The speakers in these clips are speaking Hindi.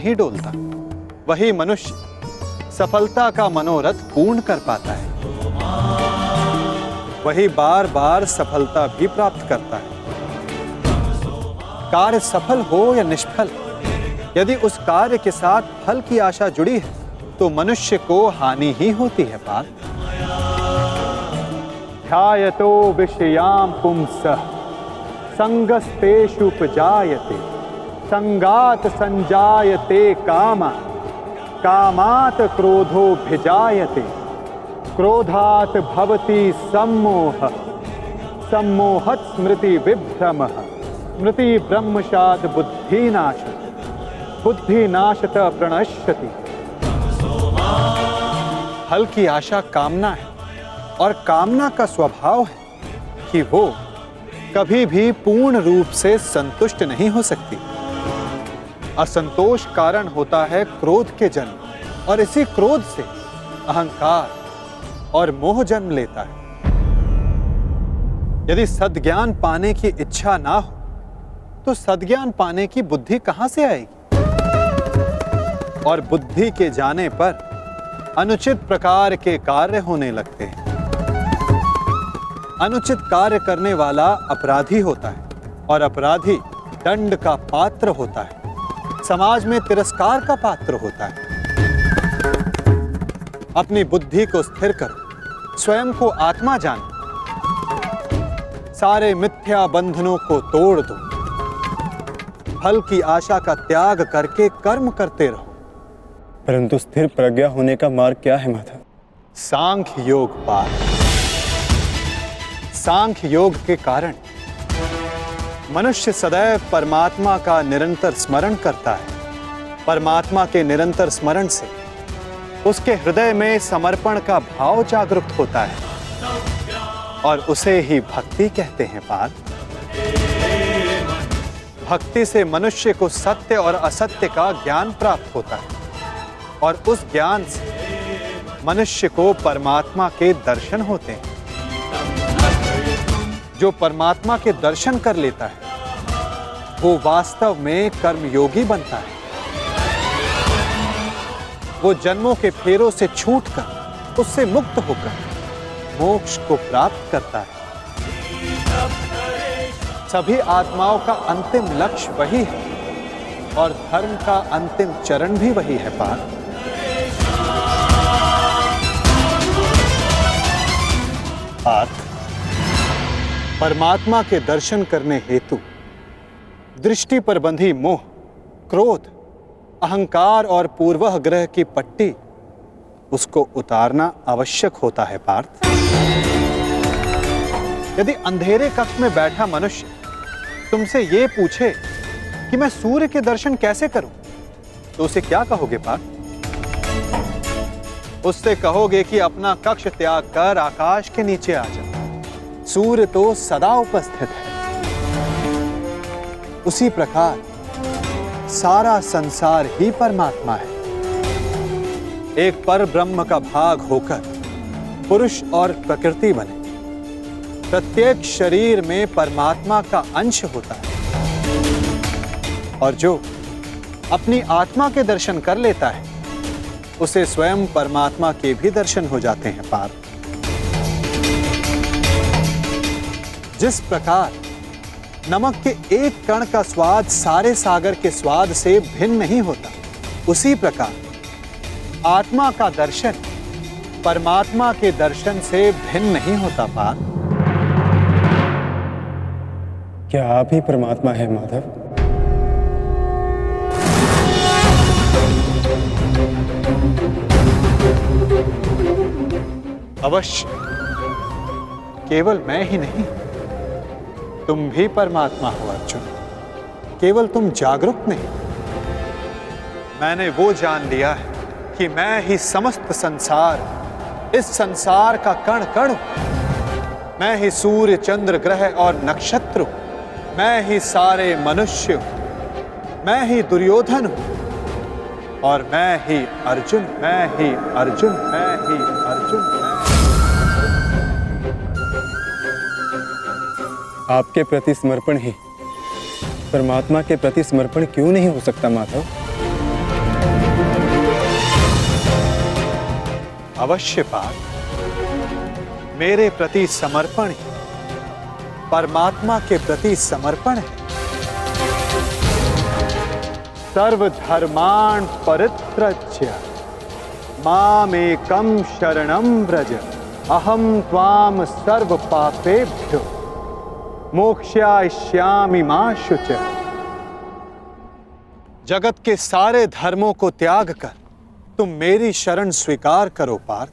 नहीं डोलता, वही मनुष्य सफलता का मनोरथ पूर्ण कर पाता है। वही बार बार सफलता भी प्राप्त करता है। कार्य सफल हो या निष्फल, यदि उस कार्य के साथ फल की आशा जुड़ी है तो मनुष्य को हानि ही होती है। पार्थ, ध्यायतो विषयाम पुंसः संगस्तेषुपजायते संगात संजायते कामा कामात् क्रोधोऽभिजायते क्रोधात् भवति सम्मोहः सम्मोहात् स्मृति विभ्रमः स्मृति ब्रह्मशात् बुद्धिनाशः बुद्धिनाशत प्रणश्यति। फल की आशा कामना है और कामना का स्वभाव है कि वो कभी भी पूर्ण रूप से संतुष्ट नहीं हो सकती। असंतोष कारण होता है क्रोध के जन्म, और इसी क्रोध से अहंकार और मोह जन्म लेता है। यदि सद्ज्ञान पाने की इच्छा ना हो तो सद्ज्ञान पाने की बुद्धि कहां से आएगी? और बुद्धि के जाने पर अनुचित प्रकार के कार्य होने लगते हैं। अनुचित कार्य करने वाला अपराधी होता है और अपराधी दंड का पात्र होता है, समाज में तिरस्कार का पात्र होता है। अपनी बुद्धि को स्थिर करो, स्वयं को आत्मा जानो, सारे मिथ्या बंधनों को तोड़ दो, फल की आशा का त्याग करके कर्म करते रहो। परंतु स्थिर प्रज्ञा होने का मार्ग क्या है माधव? सांख्य योग। पार्थ, सांख्य योग के कारण मनुष्य सदैव परमात्मा का निरंतर स्मरण करता है। परमात्मा के निरंतर स्मरण से उसके हृदय में समर्पण का भाव जागृत होता है और उसे ही भक्ति कहते हैं। पार्थ, भक्ति से मनुष्य को सत्य और असत्य का ज्ञान प्राप्त होता है और उस ज्ञान से मनुष्य को परमात्मा के दर्शन होते हैं। जो परमात्मा के दर्शन कर लेता है वो वास्तव में कर्मयोगी बनता है। वो जन्मों के फेरों से छूटकर, उससे मुक्त होकर मोक्ष को प्राप्त करता है। सभी आत्माओं का अंतिम लक्ष्य वही है और धर्म का अंतिम चरण भी वही है। पार्थ, परमात्मा के दर्शन करने हेतु दृष्टि पर बंधी मोह, क्रोध, अहंकार और पूर्वाग्रह की पट्टी उसको उतारना आवश्यक होता है। पार्थ, यदि अंधेरे कक्ष में बैठा मनुष्य तुमसे यह पूछे कि मैं सूर्य के दर्शन कैसे करूं, तो उसे क्या कहोगे? पार्थ, उससे कहोगे कि अपना कक्ष त्याग कर आकाश के नीचे आ जा, सूर्य तो सदा उपस्थित है। उसी प्रकार सारा संसार ही परमात्मा है। एक पर ब्रह्म का भाग होकर पुरुष और प्रकृति बने। प्रत्येक शरीर में परमात्मा का अंश होता है और जो अपनी आत्मा के दर्शन कर लेता है उसे स्वयं परमात्मा के भी दर्शन हो जाते हैं। पार्थ, जिस प्रकार नमक के एक कण का स्वाद सारे सागर के स्वाद से भिन्न नहीं होता, उसी प्रकार आत्मा का दर्शन परमात्मा के दर्शन से भिन्न नहीं होता। पार्थ, क्या आप ही परमात्मा है माधव? अवश्य, केवल मैं ही नहीं, तुम भी परमात्मा हो अर्जुन। केवल तुम जागरूक नहीं, मैंने वो जान लिया है कि मैं ही समस्त संसार, इस संसार का कण कण हूं। मैं ही सूर्य, चंद्र, ग्रह और नक्षत्र हूं। मैं ही सारे मनुष्य हूं। मैं ही दुर्योधन हूं और मैं ही अर्जुन, मैं ही अर्जुन, मैं ही अर्जुन। आपके प्रति समर्पण ही परमात्मा के प्रति समर्पण क्यों नहीं हो सकता माधव? अवश्य पार्थ, मेरे प्रति समर्पण ही परमात्मा के प्रति समर्पण है। सर्वधर्मान् परित्यज्य मामेकं शरणं व्रज, अहं त्वां सर्व पापेभ्यो मोक्षयिष्यामि मा शुचः। जगत के सारे धर्मों को त्याग कर तुम मेरी शरण स्वीकार करो पार्थ।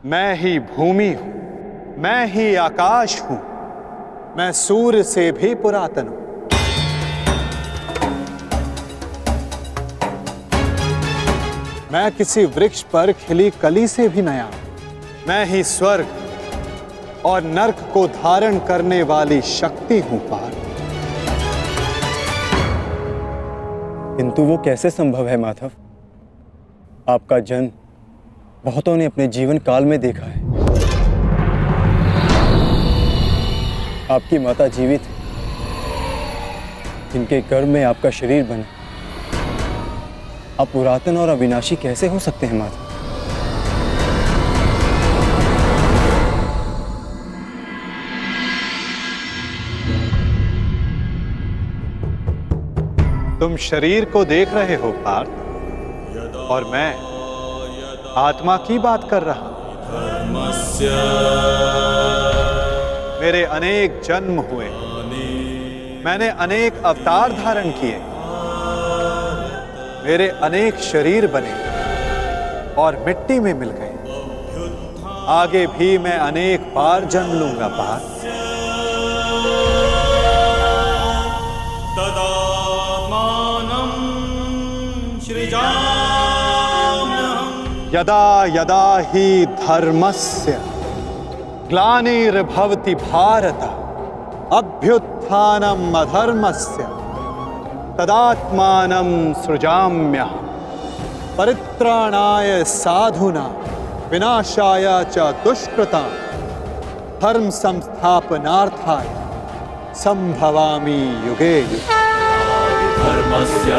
मैं ही भूमि हूं, मैं ही आकाश हूं, मैं सूर्य से भी पुरातन हूं। मैं किसी वृक्ष पर खिली कली से भी नया हूं। मैं ही स्वर्ग और नरक को धारण करने वाली शक्ति हूं पार्थ। किंतु वो कैसे संभव है माधव? आपका जन्म बहुतों ने अपने जीवन काल में देखा है। आपकी माता जीवित है, जिनके गर्भ में आपका शरीर बना। आप पुरातन और अविनाशी कैसे हो सकते हैं माधव? तुम शरीर को देख रहे हो पार्थ, और मैं आत्मा की बात कर रहा हूं। मेरे अनेक जन्म हुए, मैंने अनेक अवतार धारण किए, मेरे अनेक शरीर बने और मिट्टी में मिल गए। आगे भी मैं अनेक बार जन्म लूंगा पार्थ। यदा यदा हि धर्मस्य ग्लानिर्भवति भारत, अभ्युत्थानम् अधर्मस्य तदात्मानं सृजाम्यहम्। परित्राणाय साधूनां विनाशाय च दुष्कृतां धर्म संस्थापनार्थाय संभवामि युगे युगे। धर्मस्य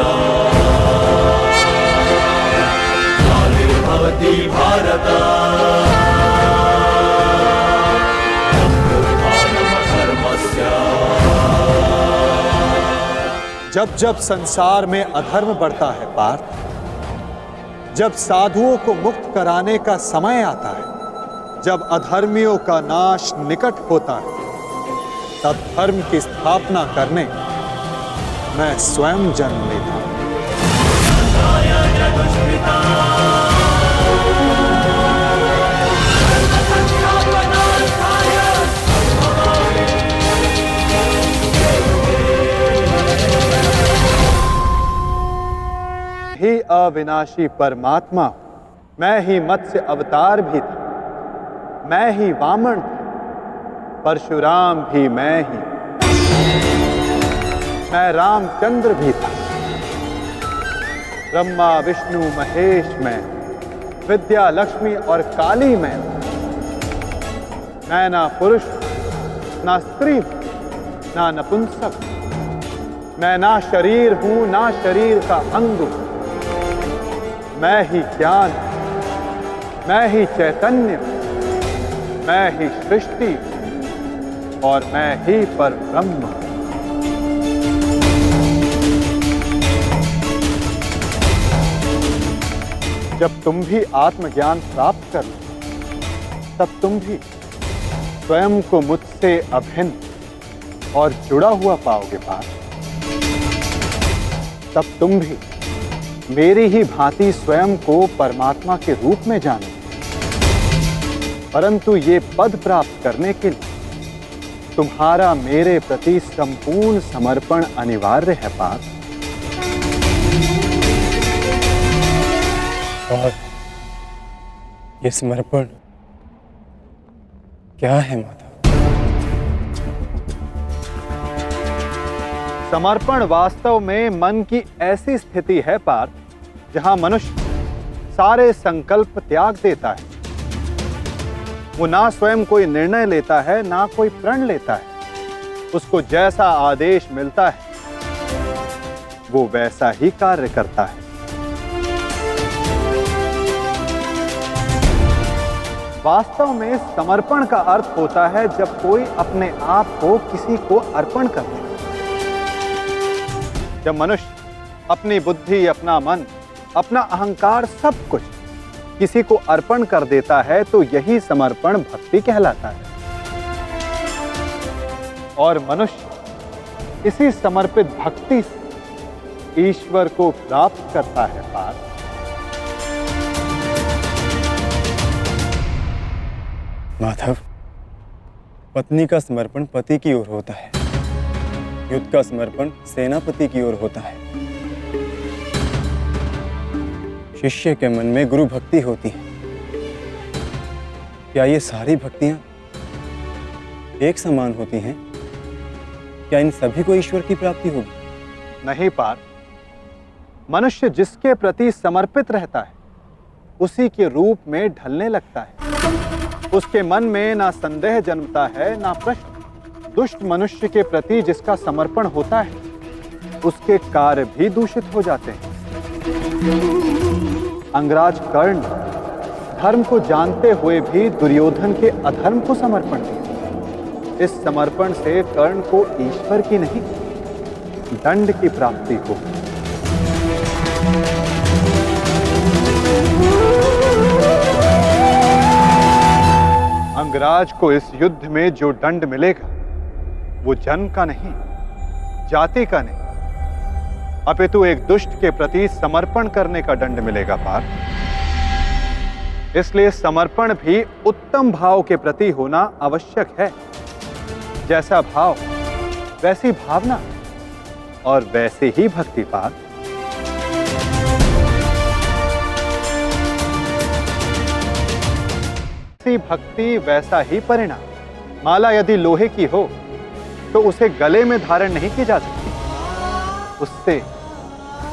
ग्लानिर्भवति भारत, जब जब संसार में अधर्म बढ़ता है पार्थ, जब साधुओं को मुक्त कराने का समय आता है, जब अधर्मियों का नाश निकट होता है, तब धर्म की स्थापना करने मैं स्वयं जन्म लेता हूं। ही अविनाशी परमात्मा हूं। मैं ही मत्स्य अवतार भी था, मैं ही वामन था, परशुराम भी मैं ही, मैं रामचंद्र भी था, ब्रह्मा विष्णु महेश मैं, विद्या लक्ष्मी और काली मैं ना पुरुष ना स्त्री ना नपुंसक, मैं ना शरीर हूं ना शरीर का अंग हूं। मैं ही ज्ञान, मैं ही चैतन्य, मैं ही सृष्टि और मैं ही परब्रह्म। जब तुम भी आत्मज्ञान प्राप्त कर लो, तब तुम भी स्वयं को मुझसे अभिन्न और जुड़ा हुआ पाओगे पार्थ। तब तुम भी मेरी ही भांति स्वयं को परमात्मा के रूप में जानो। परंतु ये पद प्राप्त करने के लिए तुम्हारा मेरे प्रति संपूर्ण समर्पण अनिवार्य है पार्थ। और ये समर्पण क्या है माधव? समर्पण वास्तव में मन की ऐसी स्थिति है पार्थ, जहां मनुष्य सारे संकल्प त्याग देता है। वो ना स्वयं कोई निर्णय लेता है ना कोई प्रण लेता है। उसको जैसा आदेश मिलता है वो वैसा ही कार्य करता है। वास्तव में समर्पण का अर्थ होता है जब कोई अपने आप को किसी को अर्पण कर दे। जब मनुष्य अपनी बुद्धि, अपना मन, अपना अहंकार, सब कुछ किसी को अर्पण कर देता है तो यही समर्पण भक्ति कहलाता है। और मनुष्य इसी समर्पित भक्ति से ईश्वर को प्राप्त करता है पार्थ। माधव, पत्नी का समर्पण पति की ओर होता है, युद्ध का समर्पण सेनापति की ओर होता है। शिष्य के मन में गुरु भक्ति होती है। क्या ये सारी भक्तियां एक समान होती हैं? क्या इन सभी को ईश्वर की प्राप्ति होगी? नहीं पार्थ, मनुष्य जिसके प्रति समर्पित रहता है उसी के रूप में ढलने लगता है। उसके मन में ना संदेह जन्मता है ना प्रश्न। दुष्ट मनुष्य के प्रति जिसका समर्पण होता है उसके कार्य भी दूषित हो जाते हैं। अंगराज कर्ण धर्म को जानते हुए भी दुर्योधन के अधर्म को समर्पण दिया। इस समर्पण से कर्ण को ईश्वर की नहीं दंड की प्राप्ति हो। अंगराज को इस युद्ध में जो दंड मिलेगा वो जन्म का नहीं, जाति का नहीं, अपितु एक दुष्ट के प्रति समर्पण करने का दंड मिलेगा पार्थ। इसलिए समर्पण भी उत्तम भाव के प्रति होना आवश्यक है। जैसा भाव वैसी भावना और वैसे ही भक्ति पार्थ। भक्ति वैसा ही परिणाम। माला यदि लोहे की हो तो उसे गले में धारण नहीं की जा सकती, उससे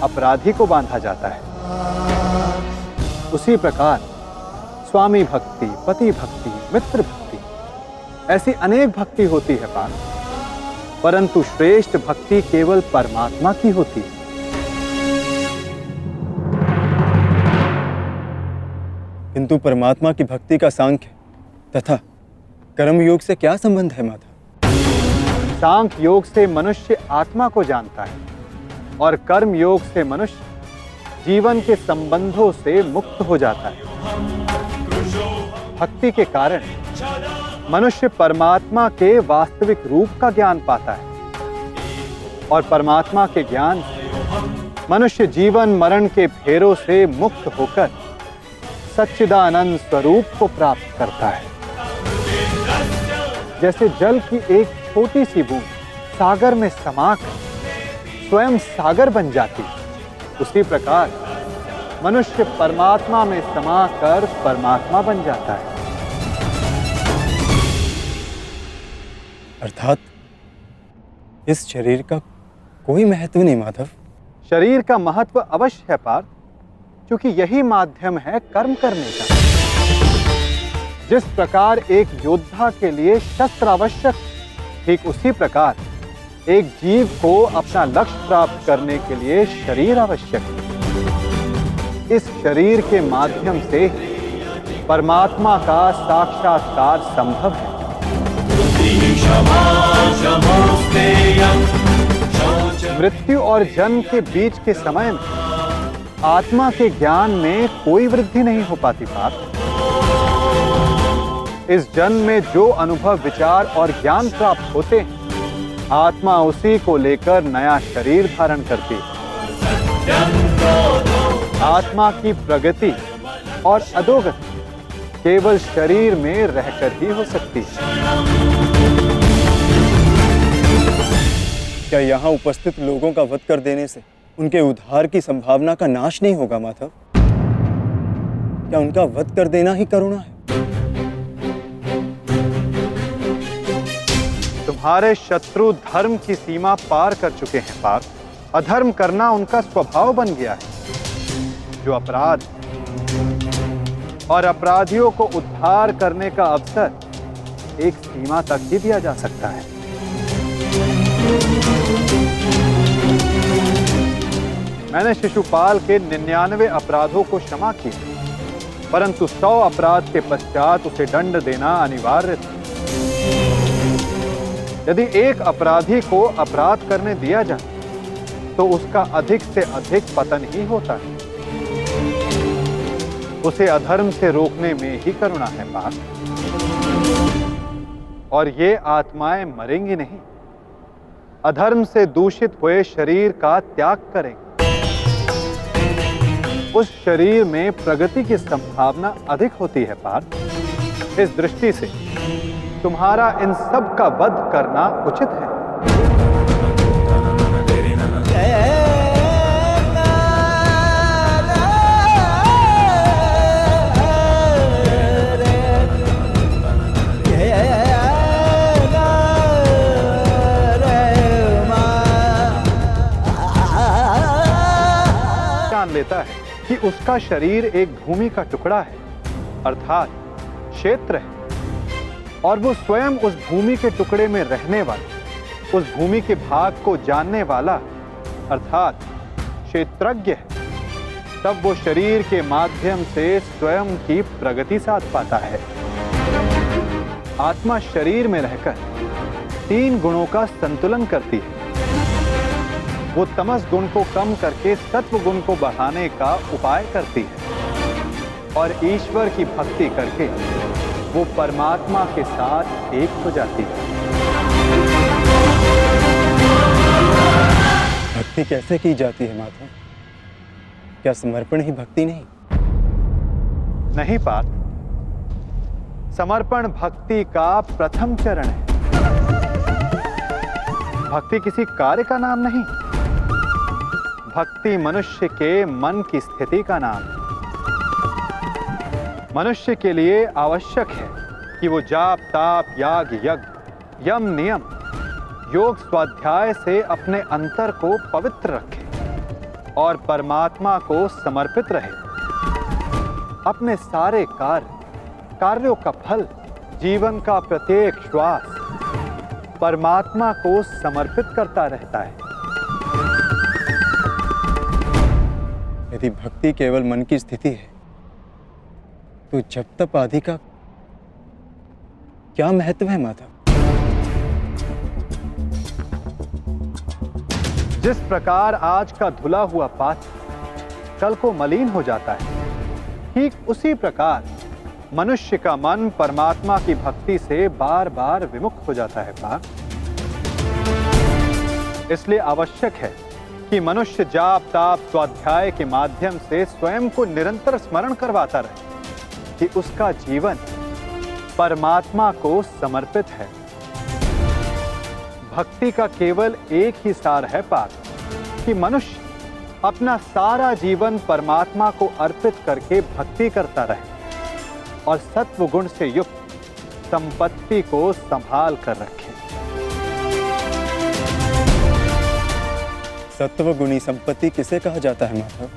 अपराधी को बांधा जाता है। उसी प्रकार स्वामी भक्ति, पति भक्ति, मित्र भक्ति, ऐसी अनेक भक्ति होती है पार्थ, परंतु श्रेष्ठ भक्ति केवल परमात्मा की होती है। किंतु परमात्मा की भक्ति का सांख्य तथा कर्म योग से क्या संबंध है माधव? सांख्य योग से मनुष्य आत्मा को जानता है और कर्म योग से मनुष्य जीवन के संबंधों से मुक्त हो जाता है। भक्ति के कारण मनुष्य परमात्मा के वास्तविक रूप का ज्ञान पाता है और परमात्मा के ज्ञान से मनुष्य जीवन मरण के फेरों से मुक्त होकर सच्चिदानंद स्वरूप को प्राप्त करता है। जैसे जल की एक छोटी सी बूंद सागर में समाकर स्वयं सागर बन जाती, उसी प्रकार मनुष्य परमात्मा में समाकर परमात्मा बन जाता है। अर्थात इस शरीर का कोई महत्व नहीं माधव। शरीर का महत्व अवश्य है पार्थ, क्योंकि यही माध्यम है कर्म करने का। जिस प्रकार एक योद्धा के लिए शस्त्र आवश्यक, ठीक उसी प्रकार एक जीव को अपना लक्ष्य प्राप्त करने के लिए शरीर आवश्यक है। इस शरीर के माध्यम से परमात्मा का साक्षात्कार संभव है। मृत्यु और जन्म के बीच के समय में आत्मा के ज्ञान में कोई वृद्धि नहीं हो पाती पार्थ। इस जन्म में जो अनुभव, विचार और ज्ञान प्राप्त होते हैं, आत्मा उसी को लेकर नया शरीर धारण करती है। आत्मा की प्रगति और अधोगति केवल शरीर में रहकर ही हो सकती है। क्या यहाँ उपस्थित लोगों का वध कर देने से उनके उद्धार की संभावना का नाश नहीं होगा माधव? क्या उनका वध कर देना ही करुणा है? तुम्हारे शत्रु धर्म की सीमा पार कर चुके हैं पार्थ। अधर्म करना उनका स्वभाव बन गया है। जो अपराध और अपराधियों को उद्धार करने का अवसर एक सीमा तक ही दिया जा सकता है। मैंने शिशुपाल के 99 अपराधों को क्षमा किया, परंतु 100 अपराध के पश्चात उसे दंड देना अनिवार्य था। यदि एक अपराधी को अपराध करने दिया जाए तो उसका अधिक से अधिक पतन ही होता है। उसे अधर्म से रोकने में ही करुणा है पार्थ। और ये आत्माएं मरेंगी नहीं, अधर्म से दूषित हुए शरीर का त्याग करेंगे। उस शरीर में प्रगति की संभावना अधिक होती है पार्थ। इस दृष्टि से तुम्हारा इन सब का वध करना उचित है। जान लेता है कि उसका शरीर एक भूमि का टुकड़ा है, अर्थात क्षेत्र है, और वो स्वयं उस भूमि के टुकड़े में रहने वाला, उस भूमि के भाग को जानने वाला अर्थात क्षेत्रज्ञ है। तब वो शरीर के माध्यम से स्वयं की प्रगति साध पाता है। आत्मा शरीर में रहकर 3 गुणों का संतुलन करती है। वो तमस गुण को कम करके सत्व गुण को बढ़ाने का उपाय करती है और ईश्वर की भक्ति करके वो परमात्मा के साथ एक हो जाती है। भक्ति कैसे की जाती है माधव? क्या समर्पण ही भक्ति नहीं? नहीं पार्थ, समर्पण भक्ति का प्रथम चरण है। भक्ति किसी कार्य का नाम नहीं, भक्ति मनुष्य के मन की स्थिति का नाम है। मनुष्य के लिए आवश्यक है कि वो जाप ताप याग यज्ञ यम नियम योग स्वाध्याय से अपने अंतर को पवित्र रखे और परमात्मा को समर्पित रहे। अपने सारे कार्यों का फल, जीवन का प्रत्येक श्वास परमात्मा को समर्पित करता रहता है। यदि भक्ति केवल मन की स्थिति है तो जप तप आदि का क्या महत्व है माधव? जिस प्रकार आज का धुला हुआ पात्र कल को मलिन हो जाता है, ठीक उसी प्रकार मनुष्य का मन परमात्मा की भक्ति से बार बार विमुख हो जाता है पार्थ। इसलिए आवश्यक है कि मनुष्य जाप ताप स्वाध्याय के माध्यम से स्वयं को निरंतर स्मरण करवाता रहे कि उसका जीवन परमात्मा को समर्पित है। भक्ति का केवल एक ही सार है पार्थ कि मनुष्य अपना सारा जीवन परमात्मा को अर्पित करके भक्ति करता रहे और सत्व गुण से युक्त संपत्ति को संभाल कर रखे। सत्व गुणी संपत्ति किसे कहा जाता है माधव?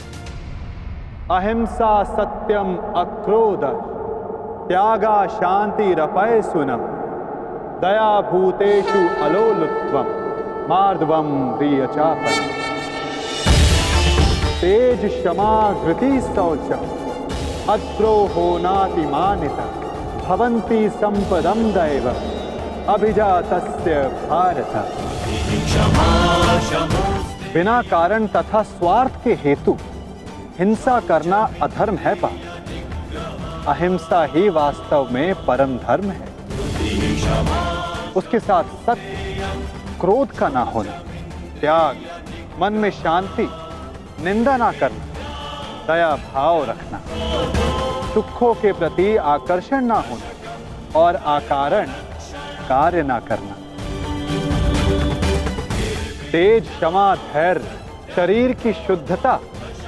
अहिंसा सत्यम अक्रोध त्यागा शांति रपय सुनम दया भूतेषु अलोलुत्वम मार्दवम प्रिय चापन तेज क्षमा धृति शौच अद्रोहो नातिमानिता भवन्ति संपदम दैव अभिजातस्य भारत। बिना कारण तथा स्वार्थ के हेतु हिंसा करना अधर्म है पार्थ। अहिंसा ही वास्तव में परम धर्म है। उसके साथ सत्य, क्रोध का ना होना, त्याग, मन में शांति, निंदा ना करना, दया भाव रखना, दुखों के प्रति आकर्षण ना होना और अकारण कार्य ना करना। तेज क्षमा धैर्य, शरीर की शुद्धता,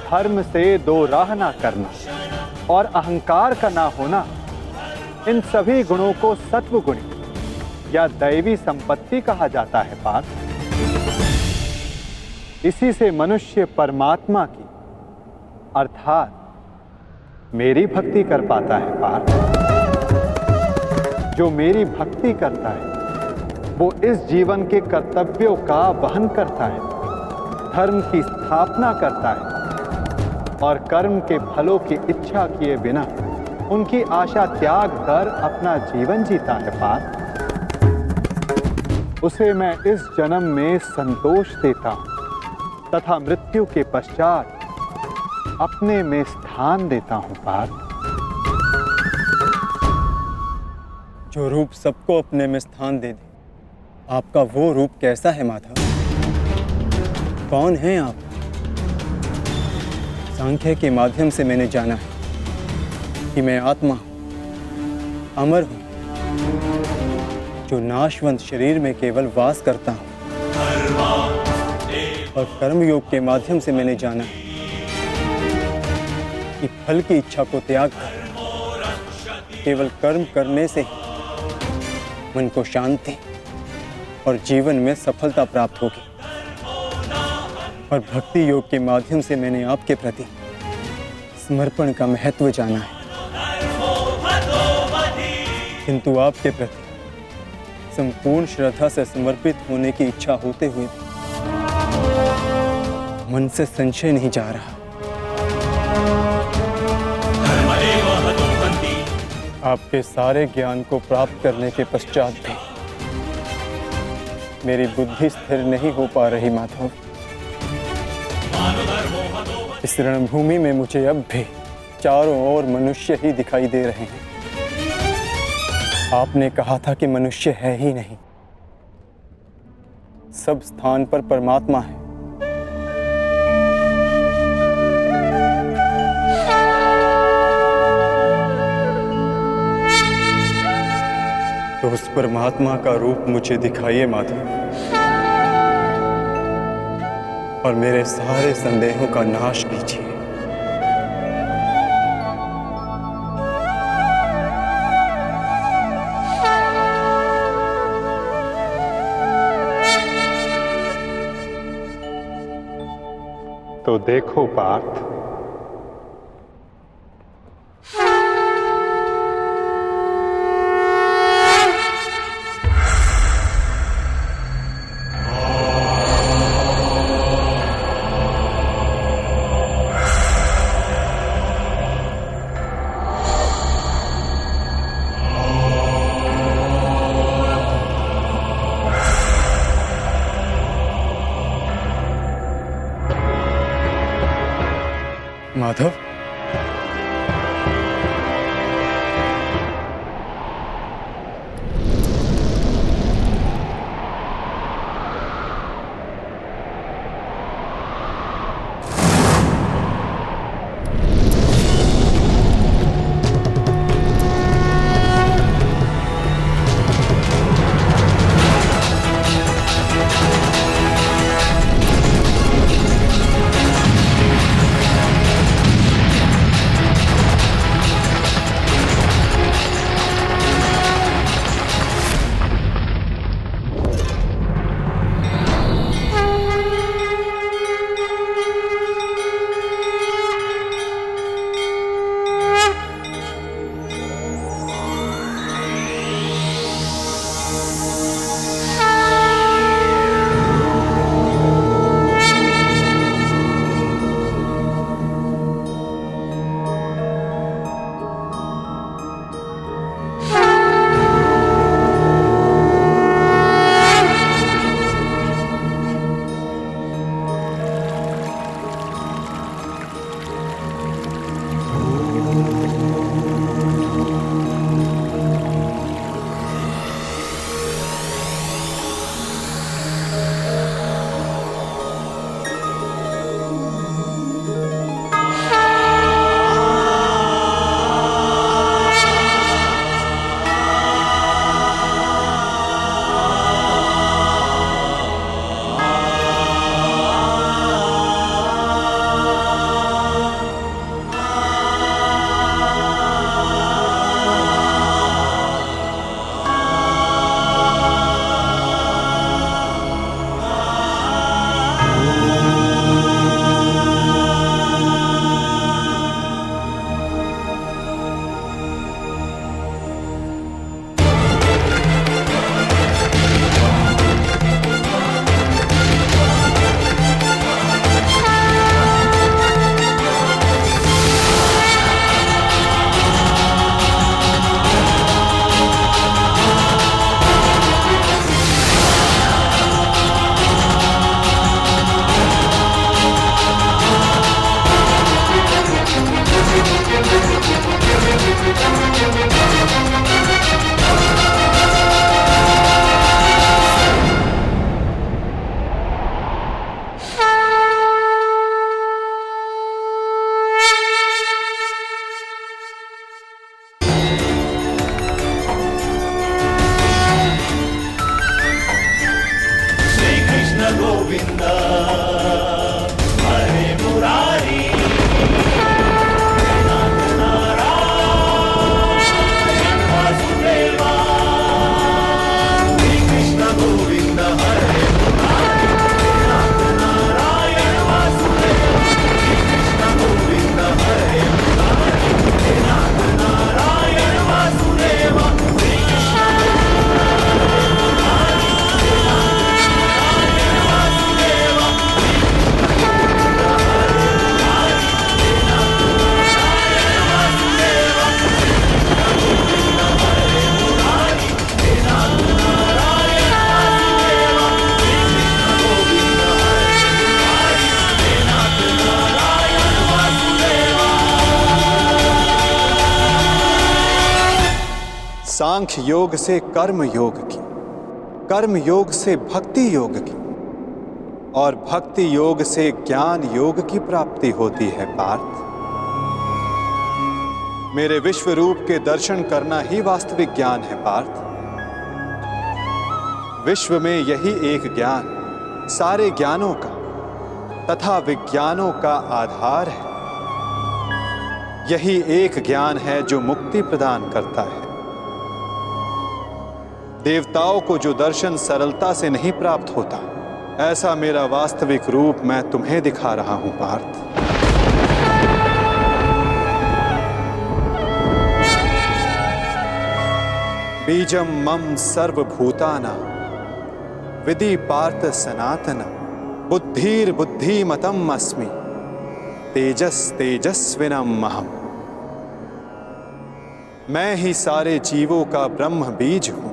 धर्म से दो राह ना करना और अहंकार का ना होना, इन सभी गुणों को सत्व गुणी या दैवी संपत्ति कहा जाता है पार्थ। इसी से मनुष्य परमात्मा की अर्थात मेरी भक्ति कर पाता है पार्थ। जो मेरी भक्ति करता है वो इस जीवन के कर्तव्यों का वहन करता है, धर्म की स्थापना करता है और कर्म के फलों की इच्छा किए बिना उनकी आशा त्याग कर अपना जीवन जीता है पार्थ, उसे मैं इस जन्म में संतोष देता हूं तथा मृत्यु के पश्चात अपने में स्थान देता हूं पार्थ। जो रूप सबको अपने में स्थान दे दे, आपका वो रूप कैसा है माधव? कौन हैं आप? सांख्य के माध्यम से मैंने जाना है कि मैं आत्मा हूं, अमर हूं, जो नाशवंत शरीर में केवल वास करता हूं। और कर्मयोग के माध्यम से मैंने जाना है कि फल की इच्छा को त्याग कर केवल कर्म करने से ही मन को शांति और जीवन में सफलता प्राप्त होगी। और भक्ति योग के माध्यम से मैंने आपके प्रति समर्पण का महत्व जाना है। किंतु आपके प्रति संपूर्ण श्रद्धा से समर्पित होने की इच्छा होते हुए मन से संशय नहीं जा रहा। आपके सारे ज्ञान को प्राप्त करने के पश्चात भी मेरी बुद्धि स्थिर नहीं हो पा रही माधव। इस रणभूमि में मुझे अब भी चारों ओर मनुष्य ही दिखाई दे रहे हैं। आपने कहा था कि मनुष्य है ही नहीं, सब स्थान पर परमात्मा है। तो उस परमात्मा का रूप मुझे दिखाइए माधव, और मेरे सारे संदेहों का नाश कीजिए। तो देखो पार्थ, माधव, सांख्य योग से कर्म योग की, कर्म योग से भक्ति योग की और भक्ति योग से ज्ञान योग की प्राप्ति होती है पार्थ। मेरे विश्व रूप के दर्शन करना ही वास्तविक ज्ञान है पार्थ। विश्व में यही एक ज्ञान सारे ज्ञानों का तथा विज्ञानों का आधार है। यही एक ज्ञान है जो मुक्ति प्रदान करता है। देवताओं को जो दर्शन सरलता से नहीं प्राप्त होता, ऐसा मेरा वास्तविक रूप मैं तुम्हें दिखा रहा हूं पार्थ। बीजम मम सर्वभूताना विधि पार्थ सनातना बुद्धिर बुद्धिमतम अस्मि तेजस तेजस्विनम अहम्। मैं ही सारे जीवों का ब्रह्म बीज हूं,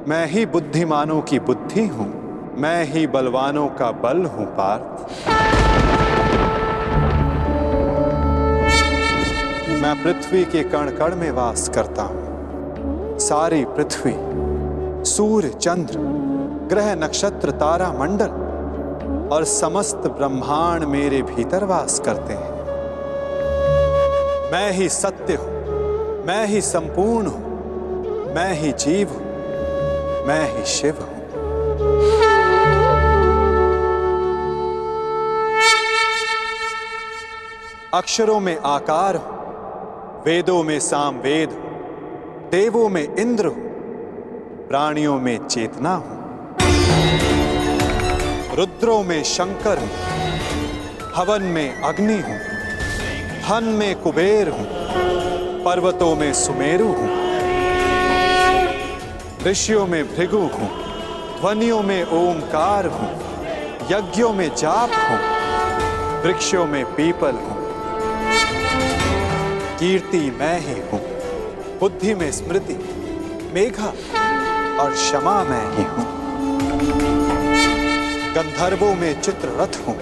मैं ही बुद्धिमानों की बुद्धि हूं, मैं ही बलवानों का बल हूं पार्थ। मैं पृथ्वी के कण कण में वास करता हूं। सारी पृथ्वी, सूर्य, चंद्र, ग्रह, नक्षत्र, तारा मंडल और समस्त ब्रह्मांड मेरे भीतर वास करते हैं। मैं ही सत्य हूं, मैं ही संपूर्ण हूं, मैं ही जीव हूं, मैं ही शिव हूं। अक्षरों में आकार हूं, वेदों में सामवेद हूं, देवों में इंद्र हूं, प्राणियों में चेतना हूं, रुद्रों में शंकर हूं, हवन में अग्नि हूं, धन में कुबेर हूं, पर्वतों में सुमेरु हूं, ऋषियों में भृगु हूं, ध्वनियों में ओंकार हूं, यज्ञों में जाप हूं, वृक्षों में पीपल हूं, कीर्ति मैं ही हूं, बुद्धि में स्मृति, मेघा और क्षमा मैं ही हूं। गंधर्वों में चित्ररथ हूं,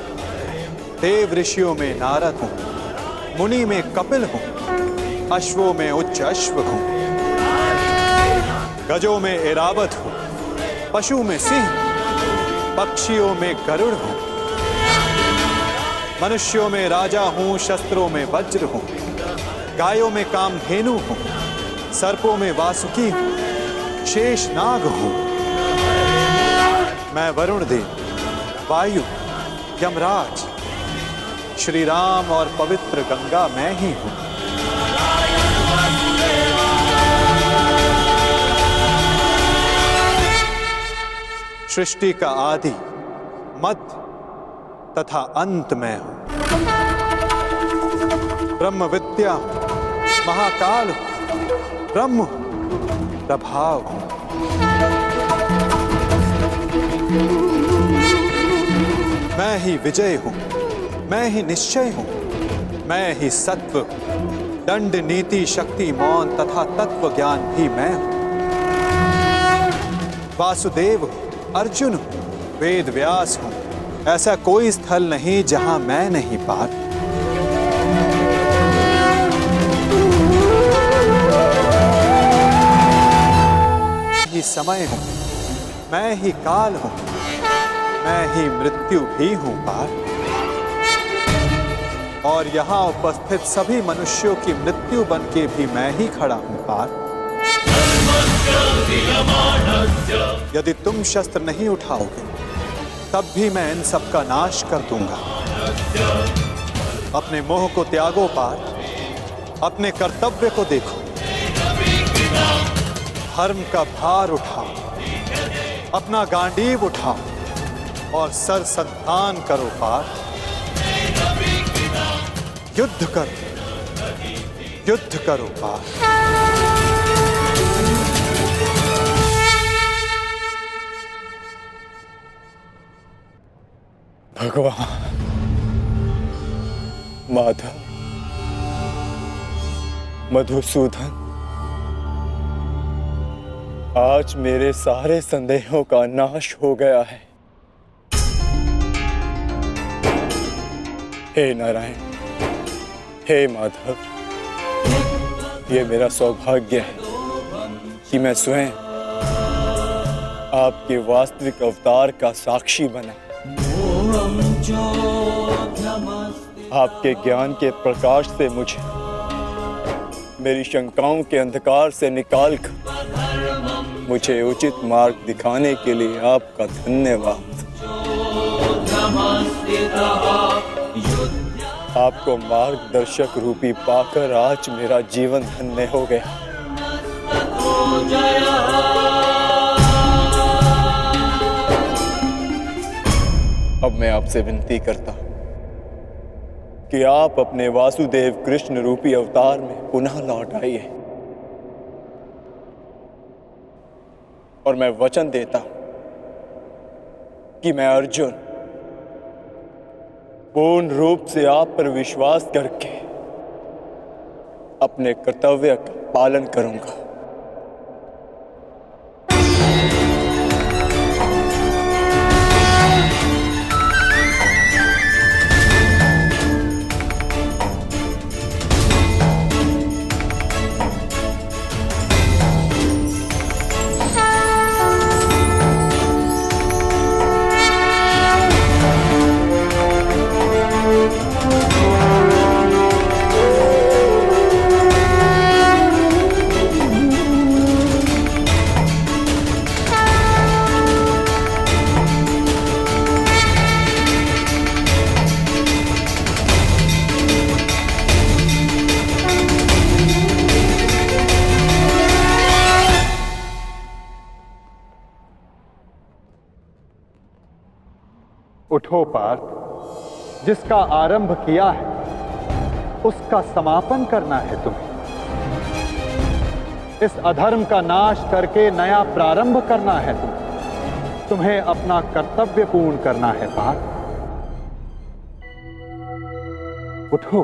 देव ऋषियों में नारद हूं, मुनि में कपिल हूं, अश्वों में उच्च अश्व हूं, गजों में ऐरावत हूं, पशु में सिंह, पक्षियों में गरुड़ हूं, मनुष्यों में राजा हूं, शस्त्रों में वज्र हूं, गायों में कामधेनु हूं, सर्पों में वासुकी हूं, शेषनाग हूं। मैं वरुण देव, वायु, यमराज, श्री राम और पवित्र गंगा मैं ही हूं। सृष्टि का आदि, मध्य तथा अंत मैं हूं। ब्रह्म विद्या हूं, महाकाल हूं, ब्रह्म हूं, प्रभाव हूं। मैं ही विजय हूं, मैं ही निश्चय हूं, मैं ही सत्व हूं, दंड, नीति, शक्ति, मौन तथा तत्व ज्ञान भी मैं हूं। वासुदेव हूं, अर्जुन हूं, वेद व्यास हूं, ऐसा कोई स्थल नहीं जहां मैं नहीं पार्थ। ही समय हूं, मैं ही काल हूं, मैं ही मृत्यु भी हूं पार्थ। और यहां उपस्थित सभी मनुष्यों की मृत्यु बन के भी मैं ही खड़ा हूं पार्थ। यदि तुम शस्त्र नहीं उठाओगे तब भी मैं इन सब का नाश कर दूंगा। अपने मोह को त्यागो पार्थ, अपने कर्तव्य को देखो, धर्म का भार उठाओ, अपना गांडीव उठाओ और सर संतान करो पार्थ। युद्ध करो, युद्ध करो पार्थ। भगवान माधव, मधुसूदन, आज मेरे सारे संदेहों का नाश हो गया है। हे नारायण, हे माधव, ये मेरा सौभाग्य है कि मैं स्वयं आपके वास्तविक अवतार का साक्षी बना, आपके ज्ञान के प्रकाश से मुझे मेरी शंकाओं के अंधकार से निकालकर मुझे उचित मार्ग दिखाने के लिए आपका धन्यवाद। आपको मार्गदर्शक रूपी पाकर आज मेरा जीवन धन्य हो गया। अब मैं आपसे विनती करता हूं कि आप अपने वासुदेव कृष्ण रूपी अवतार में पुनः लौट आइए, और मैं वचन देता हूं कि मैं अर्जुन पूर्ण रूप से आप पर विश्वास करके अपने कर्तव्य का पालन करूंगा। उठो पार्थ, जिसका आरंभ किया है उसका समापन करना है तुम्हें। इस अधर्म का नाश करके नया प्रारंभ करना है तुम्हें अपना कर्तव्य पूर्ण करना है पार्थ। उठो।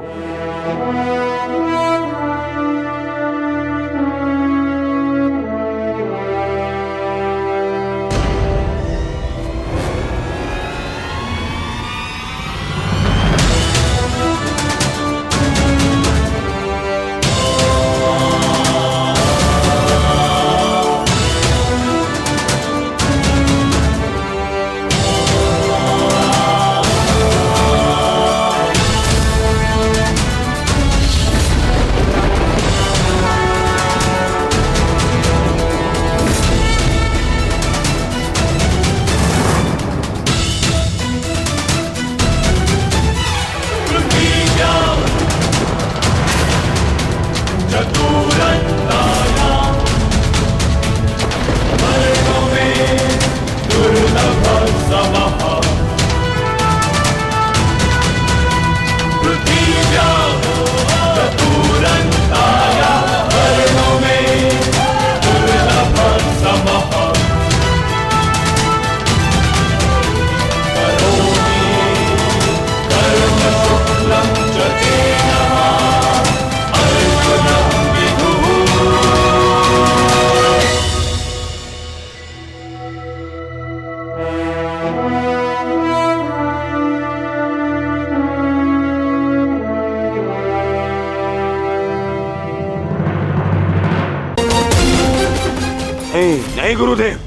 नहीं गुरुदेव,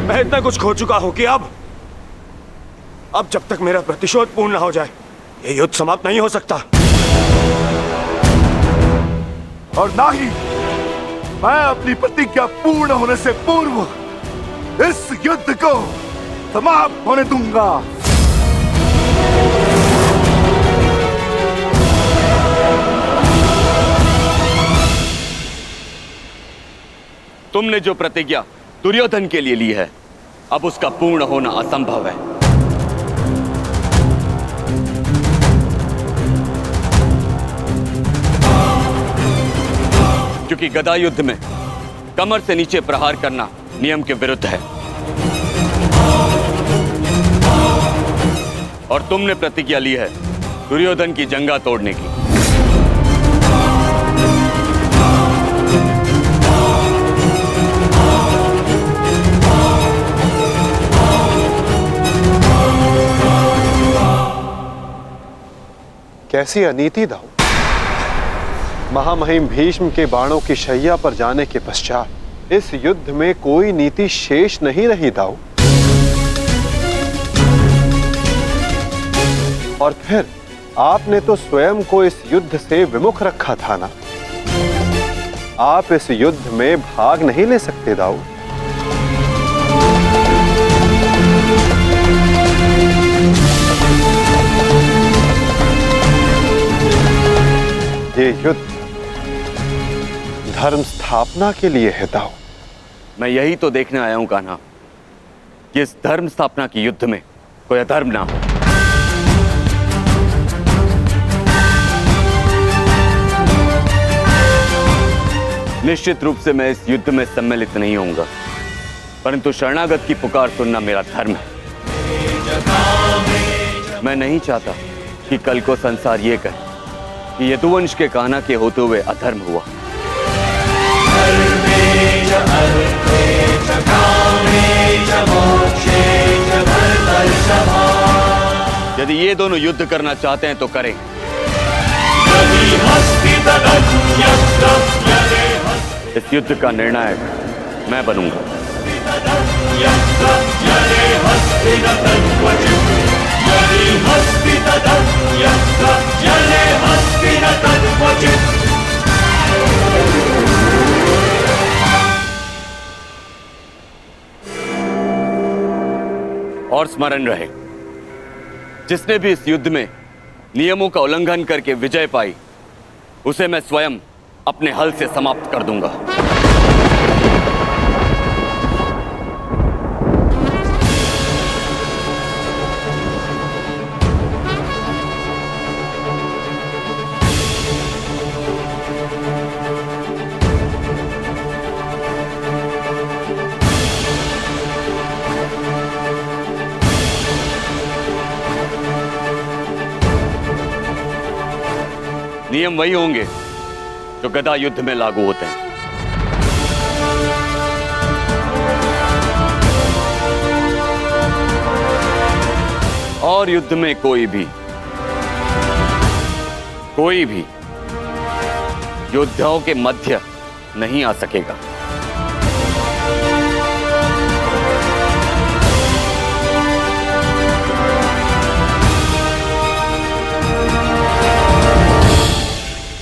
मैं इतना कुछ खो चुका हूं कि अब जब तक मेरा प्रतिशोध पूर्ण ना हो जाए ये युद्ध समाप्त नहीं हो सकता। और ना ही मैं अपनी प्रतिज्ञा पूर्ण होने से पूर्व इस युद्ध को समाप्त होने दूंगा। तुमने जो प्रतिज्ञा दुर्योधन के लिए ली है, अब उसका पूर्ण होना असंभव है। क्योंकि गदा युद्ध में कमर से नीचे प्रहार करना नियम के विरुद्ध है, और तुमने प्रतिज्ञा ली है दुर्योधन की जंगा तोड़ने की। कैसी अनीति दाऊ। महामहिम भीष्म के बाणों की शैया पर जाने के पश्चात इस युद्ध में कोई नीति शेष नहीं रही दाऊ। और फिर आपने तो स्वयं को इस युद्ध से विमुख रखा था ना। आप इस युद्ध में भाग नहीं ले सकते दाऊ। ये युद्ध धर्म स्थापना के लिए है दाऊ। मैं यही तो देखने आया हूं कान्हा कि इस धर्म स्थापना की युद्ध में कोई अधर्म ना हो। निश्चित रूप से मैं इस युद्ध में सम्मिलित नहीं होऊंगा, परंतु शरणागत की पुकार सुनना मेरा धर्म है। मैं नहीं चाहता कि कल को संसार ये कहे कि यदुवंश के कान्हा के होते हुए अधर्म हुआ। यदि ये दोनों युद्ध करना चाहते हैं तो करें। इस युद्ध का निर्णायक मैं बनूंगा। और स्मरण रहे, जिसने भी इस युद्ध में नियमों का उल्लंघन करके विजय पाई, उसे मैं स्वयं अपने हल से समाप्त कर दूंगा। नियम वही होंगे जो गदा युद्ध में लागू होते हैं। और युद्ध में कोई भी योद्धाओं के मध्य नहीं आ सकेगा।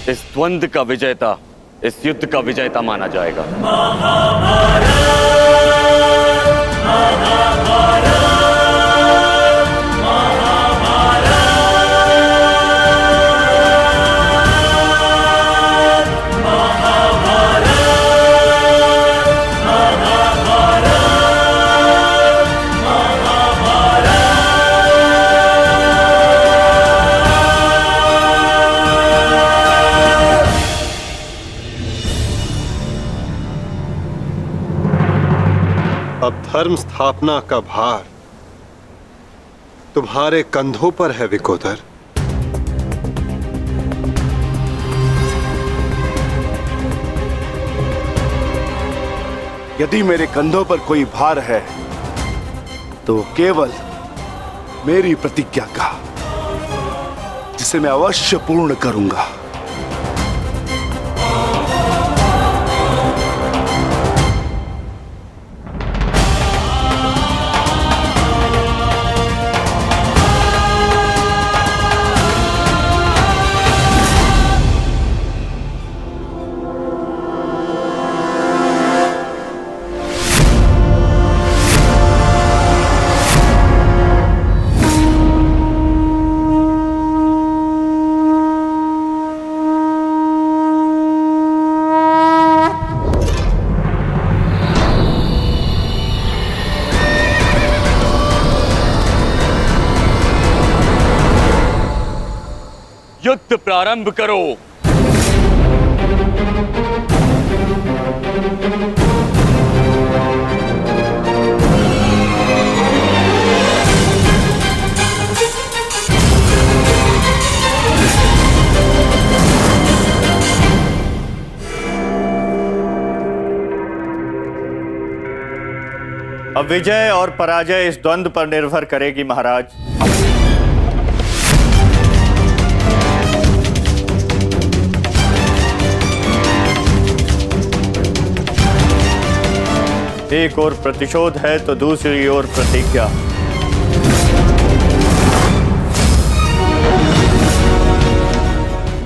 इस द्वंद्व का विजेता इस युद्ध का विजेता माना जाएगा। अब धर्म स्थापना का भार तुम्हारे कंधों पर है विकोदर। यदि मेरे कंधों पर कोई भार है तो केवल मेरी प्रतिज्ञा का, जिसे मैं अवश्य पूर्ण करूंगा। युद्ध प्रारंभ करो। अब विजय और पराजय इस द्वंद्व पर निर्भर करेगी महाराज। एक ओर प्रतिशोध है तो दूसरी ओर प्रतिज्ञा।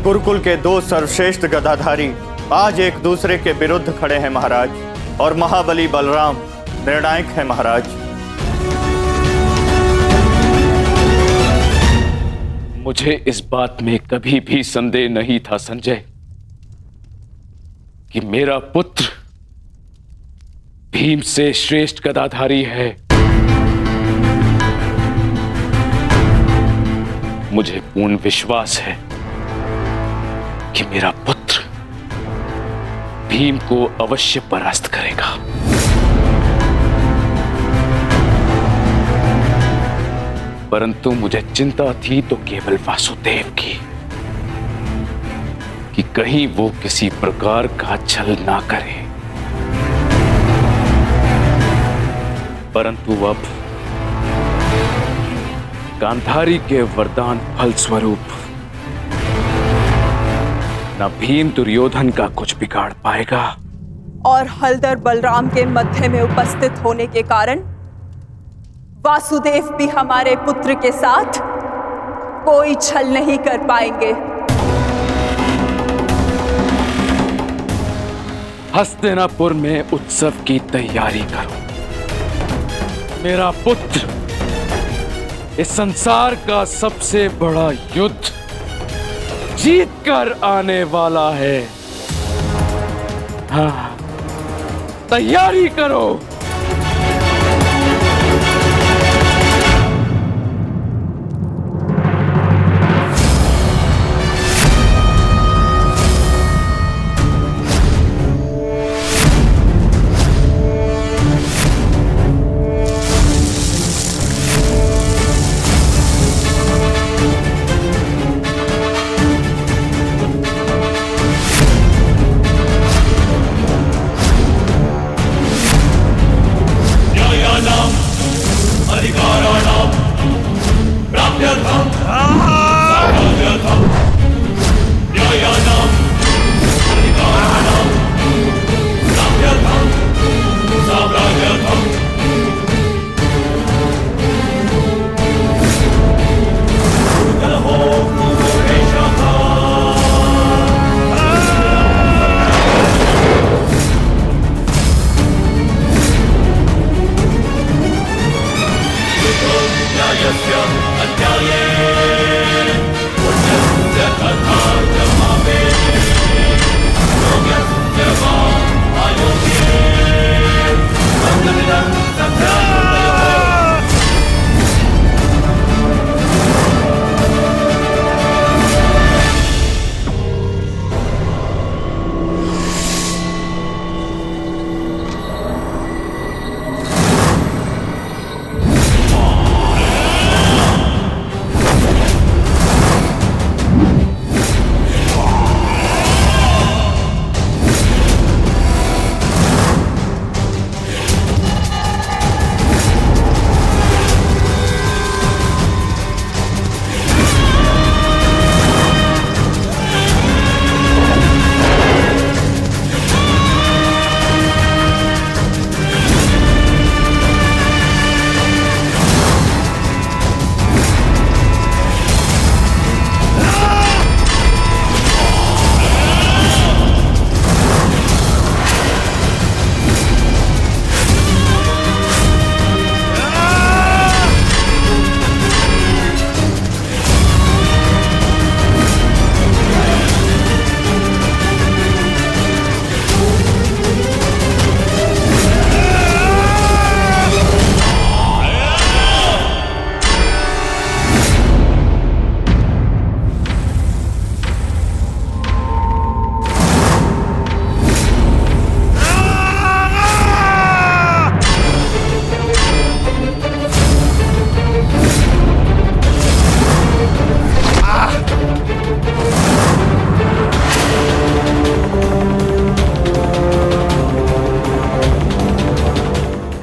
गुरुकुल के दो सर्वश्रेष्ठ गदाधारी आज एक दूसरे के विरुद्ध खड़े हैं महाराज, और महाबली बलराम निर्णायक है महाराज। मुझे इस बात में कभी भी संदेह नहीं था संजय कि मेरा पुत्र भीम से श्रेष्ठ गदाधारी है। मुझे पूर्ण विश्वास है कि मेरा पुत्र भीम को अवश्य परास्त करेगा। परंतु मुझे चिंता थी तो केवल वासुदेव की, कि कहीं वो किसी प्रकार का छल ना करे। परंतु अब गांधारी के वरदान फल स्वरूप न भीम दुर्योधन का कुछ बिगाड़ पाएगा, और हलधर बलराम के मध्य में उपस्थित होने के कारण वासुदेव भी हमारे पुत्र के साथ कोई छल नहीं कर पाएंगे। हस्तिनापुर में उत्सव की तैयारी करो। मेरा पुत्र इस संसार का सबसे बड़ा युद्ध जीत कर आने वाला है। हाँ, तैयारी करो।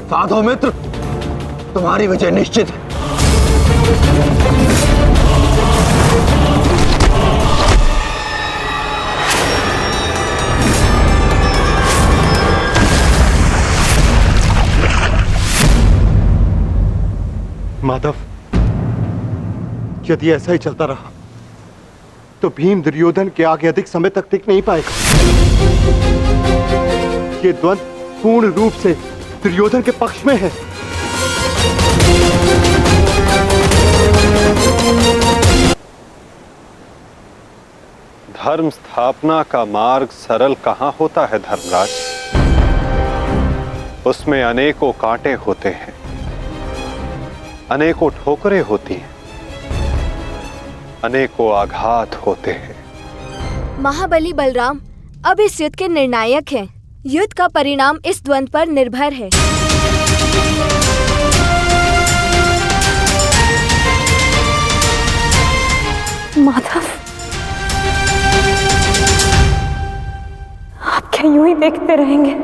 साधो मित्र, तुम्हारी विजय निश्चित है। माधव, यदि ऐसा ही चलता रहा तो भीम दुर्योधन के आगे अधिक समय तक टिक नहीं पाएगा। ये द्वंद्व पूर्ण रूप से दुर्योधन के पक्ष में है। धर्म स्थापना का मार्ग सरल कहां होता है धर्मराज? उसमें अनेकों कांटे होते हैं, अनेकों ठोकरें होती हैं, अनेकों आघात होते हैं। महाबली बलराम अब इस युद्ध के निर्णायक हैं। युद्ध का परिणाम इस द्वंद्व पर निर्भर है। माधव, आप क्या यूं ही देखते रहेंगे?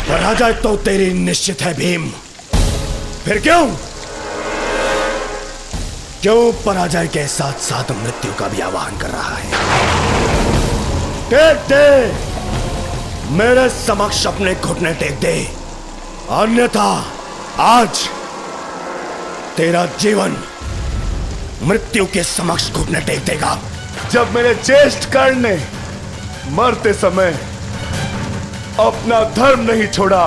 पराजय तो तेरी निश्चित है भीम। फिर क्यों पराजय के साथ साथ मृत्यु का भी आह्वान कर रहा है? टेक दे, मेरे समक्ष अपने घुटने टेक दे, अन्यथा आज तेरा जीवन मृत्यु के समक्ष घुटने टेक देगा। जब मेरे ज्येष्ठ कर्ण ने मरते समय अपना धर्म नहीं छोड़ा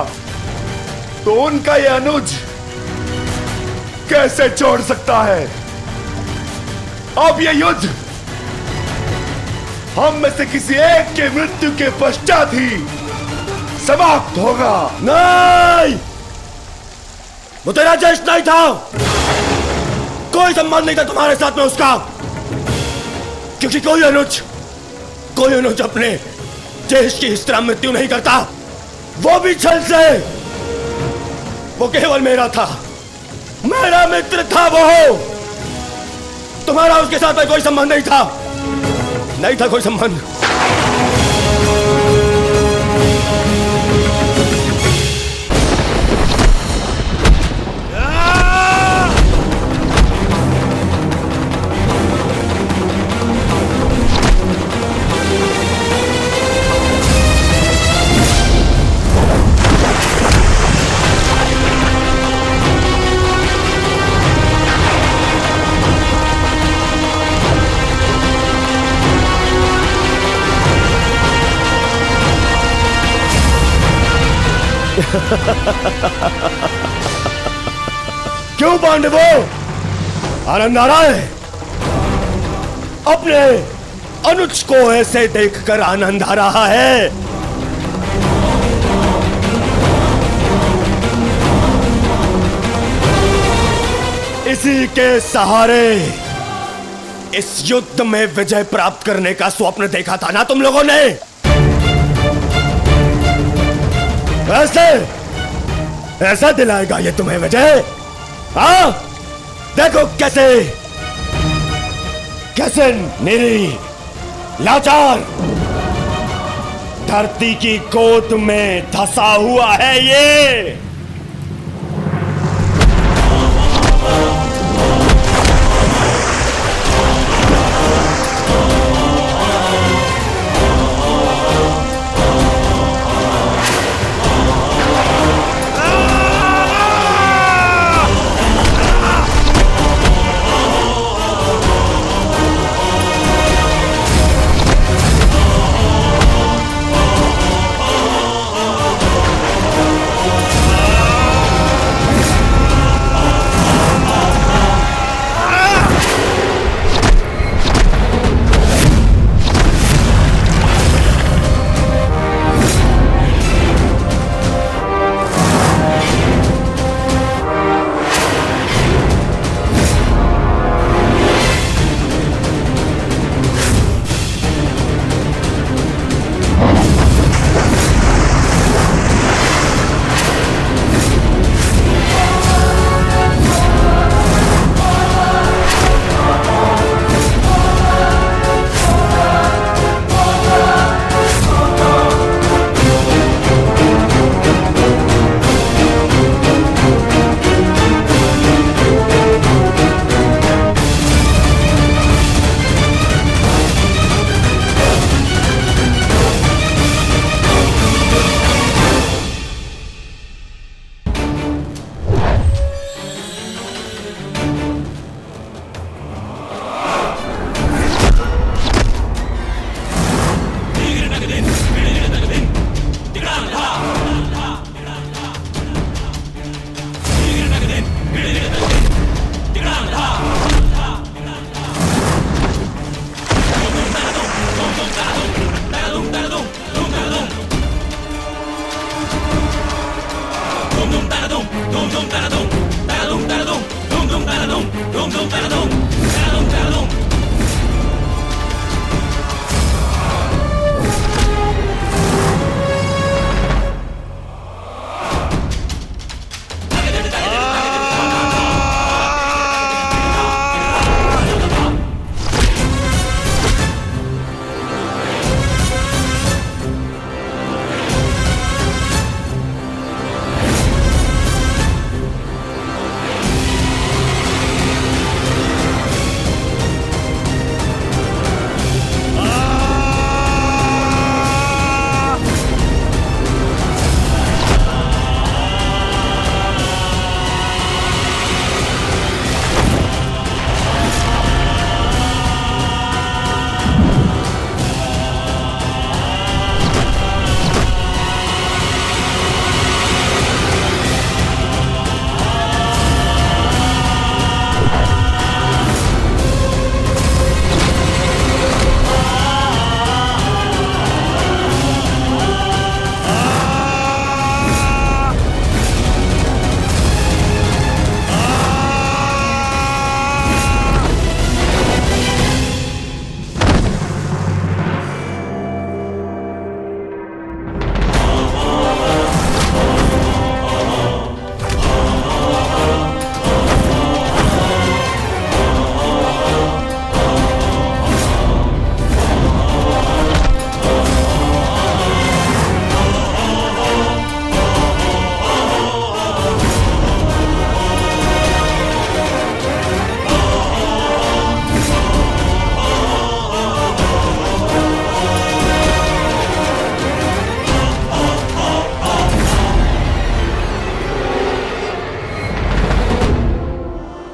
तो उनका यह अनुज कैसे छोड़ सकता है? अब यह युद्ध हम में से किसी एक के मृत्यु के पश्चात ही समाप्त होगा। नहीं, वो तेरा ज्येष्ठ नहीं था, कोई संबंध नहीं था तुम्हारे साथ में उसका, क्योंकि कोई अनुज अपने ज्येष्ठ की इस तरह मृत्यु नहीं करता, वो भी छल से। वो केवल मेरा था, मेरा मित्र था वो। तुम्हारा उसके साथ में कोई संबंध नहीं था कोई संबंध। क्यों पांडवों, आनंद आ रहा है? अपने अनुज को ऐसे देखकर आनंद आ रहा है? इसी के सहारे इस युद्ध में विजय प्राप्त करने का स्वप्न देखा था ना तुम लोगों ने? ऐसा दिलाएगा ये तुम्हें विजय? हाँ, देखो कैसे निरी लाचार धरती की गोद में धंसा हुआ है ये।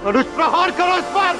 अनुज प्रहार करो इस पर।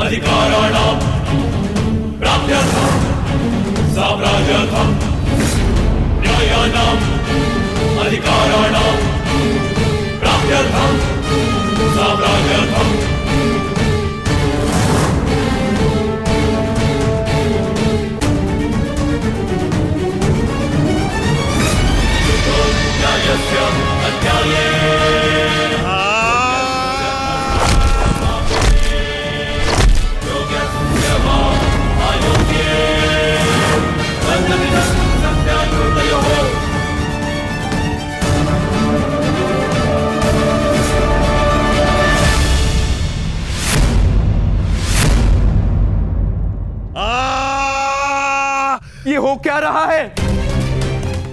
अधिकाराणां प्राप्त्यर्थं साम्राज्यर्थं न्यायानाम् अधिकाराणां प्राप्त्यर्थं साम्राज्यर्थं न्यायस्य अन्याये ये हो क्या रहा है?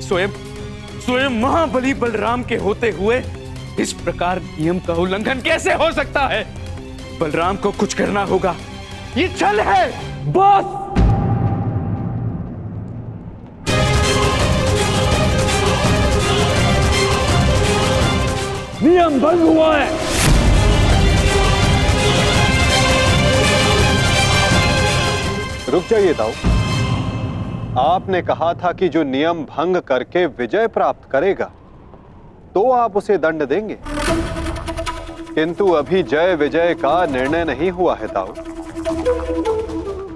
स्वयं महाबली बलराम के होते हुए इस प्रकार नियम का उल्लंघन कैसे हो सकता है? बलराम को कुछ करना होगा। ये छल है बॉस। नियम भंग हुआ है। रुक जाइए दाऊ। आपने कहा था कि जो नियम भंग करके विजय प्राप्त करेगा तो आप उसे दंड देंगे, किंतु अभी जय विजय का निर्णय नहीं हुआ है दाऊ।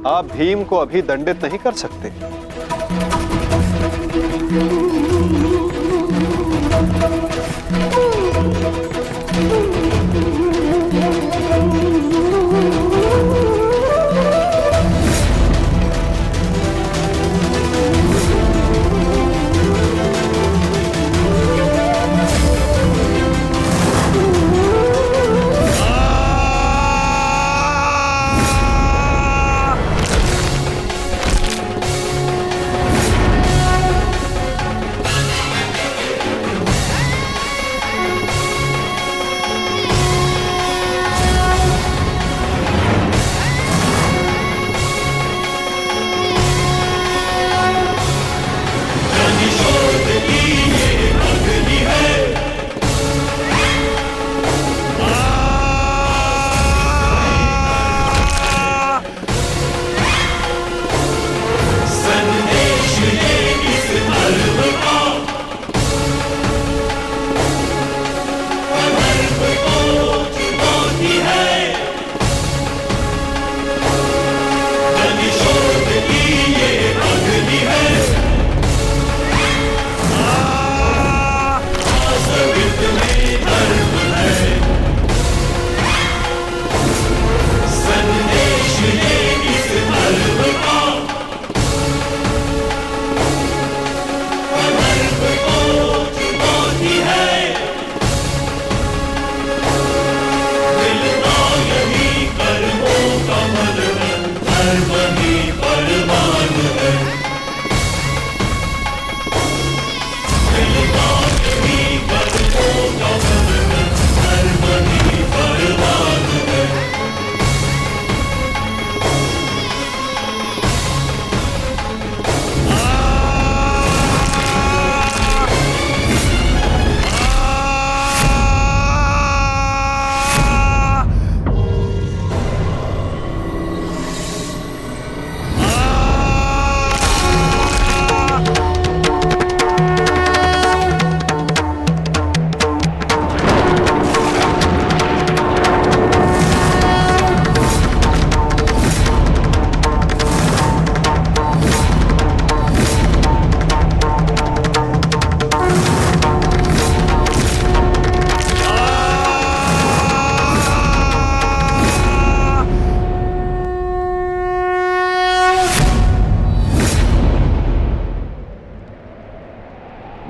आप भीम को अभी दंडित नहीं कर सकते। ही परवान है, बात ही कर्मों का बंधन, धर्म ही परवान है।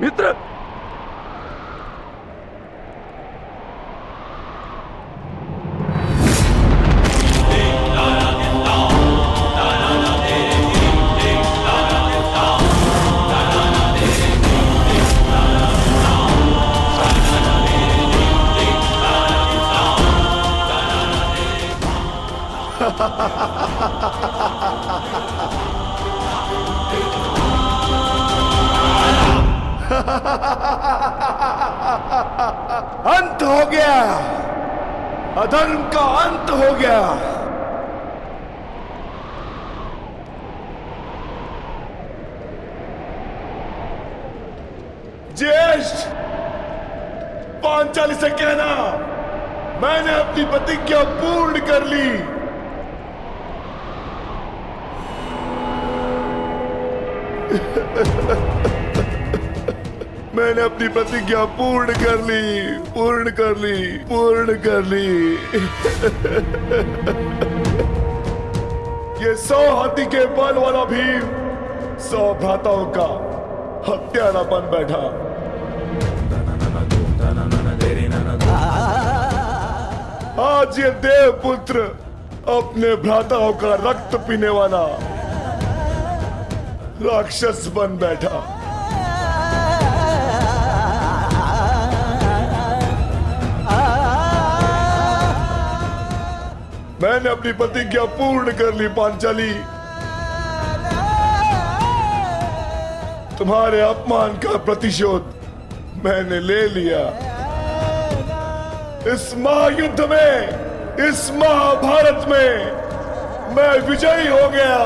मित्र, अंत हो गया, अधर्म का अंत हो गया। ज्येष्ठ, पांचाली से कहना मैंने अपनी प्रतिज्ञा पूर्ण कर ली। मैंने अपनी प्रतिज्ञा पूर्ण कर ली, पूर्ण कर ली, पूर्ण कर ली। ये 100 हाथी के बल वाला भीम 100 भ्राताओं का हत्यारा बन बैठा। आज ये देवपुत्र अपने भ्राताओं का रक्त पीने वाला राक्षस बन बैठा। मैंने अपनी प्रतिज्ञा पूर्ण कर ली पांचाली। तुम्हारे अपमान का प्रतिशोध मैंने ले लिया। इस महायुद्ध में, इस महाभारत में मैं विजयी हो गया।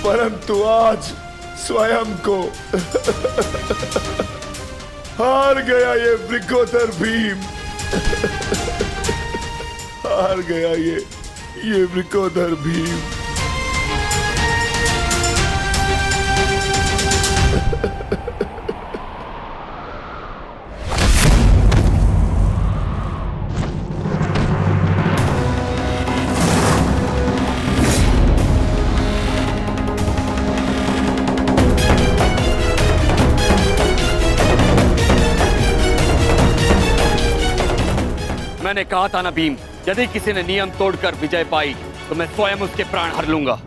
परंतु आज स्वयं को हार गया ये वृकोदर भीम। हार गया ये वृकोदर भीम। मैंने कहा था ना भीम, यदि किसी ने नियम तोड़कर विजय पाई तो मैं स्वयं उसके प्राण हर लूंगा।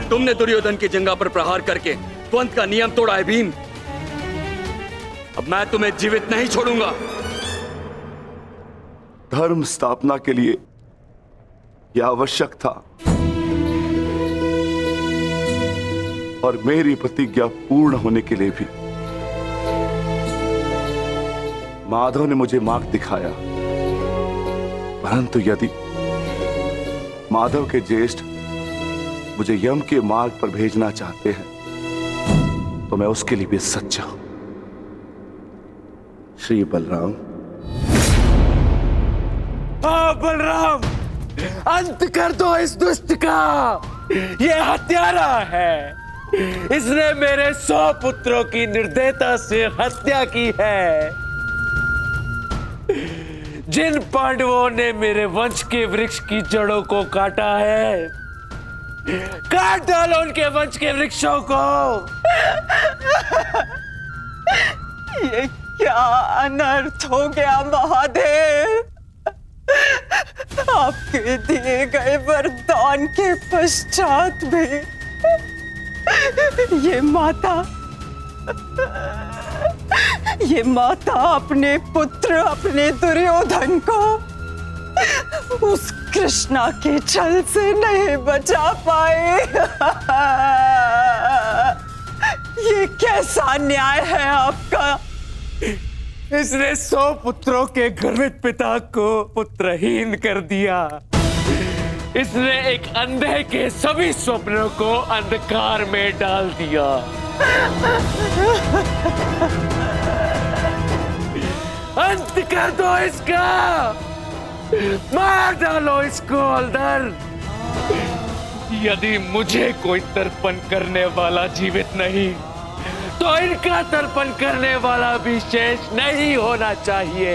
तुमने दुर्योधन की जंगा पर प्रहार करके द्वंद का नियम तोड़ा है भीम। अब मैं तुम्हें जीवित नहीं छोड़ूंगा। धर्म स्थापना के लिए यह आवश्यक था और मेरी प्रतिज्ञा पूर्ण होने के लिए भी माधव ने मुझे मार्ग दिखाया। परंतु माधव के ज्येष्ठ मुझे यम के मार्ग पर भेजना चाहते हैं तो मैं उसके लिए भी सच्चा हूं। श्री बलराम। हाँ बलराम, अंत कर दो इस दुष्ट का। ये हत्यारा है, इसने मेरे 100 पुत्रों की निर्दयता से हत्या की है। जिन पांडवों ने मेरे वंश के वृक्ष की जड़ों को काटा है, काट डालो उनके वंश के वृक्षों को। ये क्या अनर्थ हो गया महादेव। आपके दिए गए वरदान के पश्चात भी ये माता अपने पुत्र अपने दुर्योधन को उस कृष्णा के छल से नहीं बचा पाए। ये कैसा न्याय है आपका। इसने 100 पुत्रों के गर्वित पिता को पुत्रहीन कर दिया। इसने एक अंधे के सभी स्वप्नों को अंधकार में डाल दिया। अंत कर दो इसका, मार डालो इसको अंदर। यदि मुझे कोई तर्पण करने वाला जीवित नहीं तो इनका तर्पण करने वाला भी शेष नहीं होना चाहिए।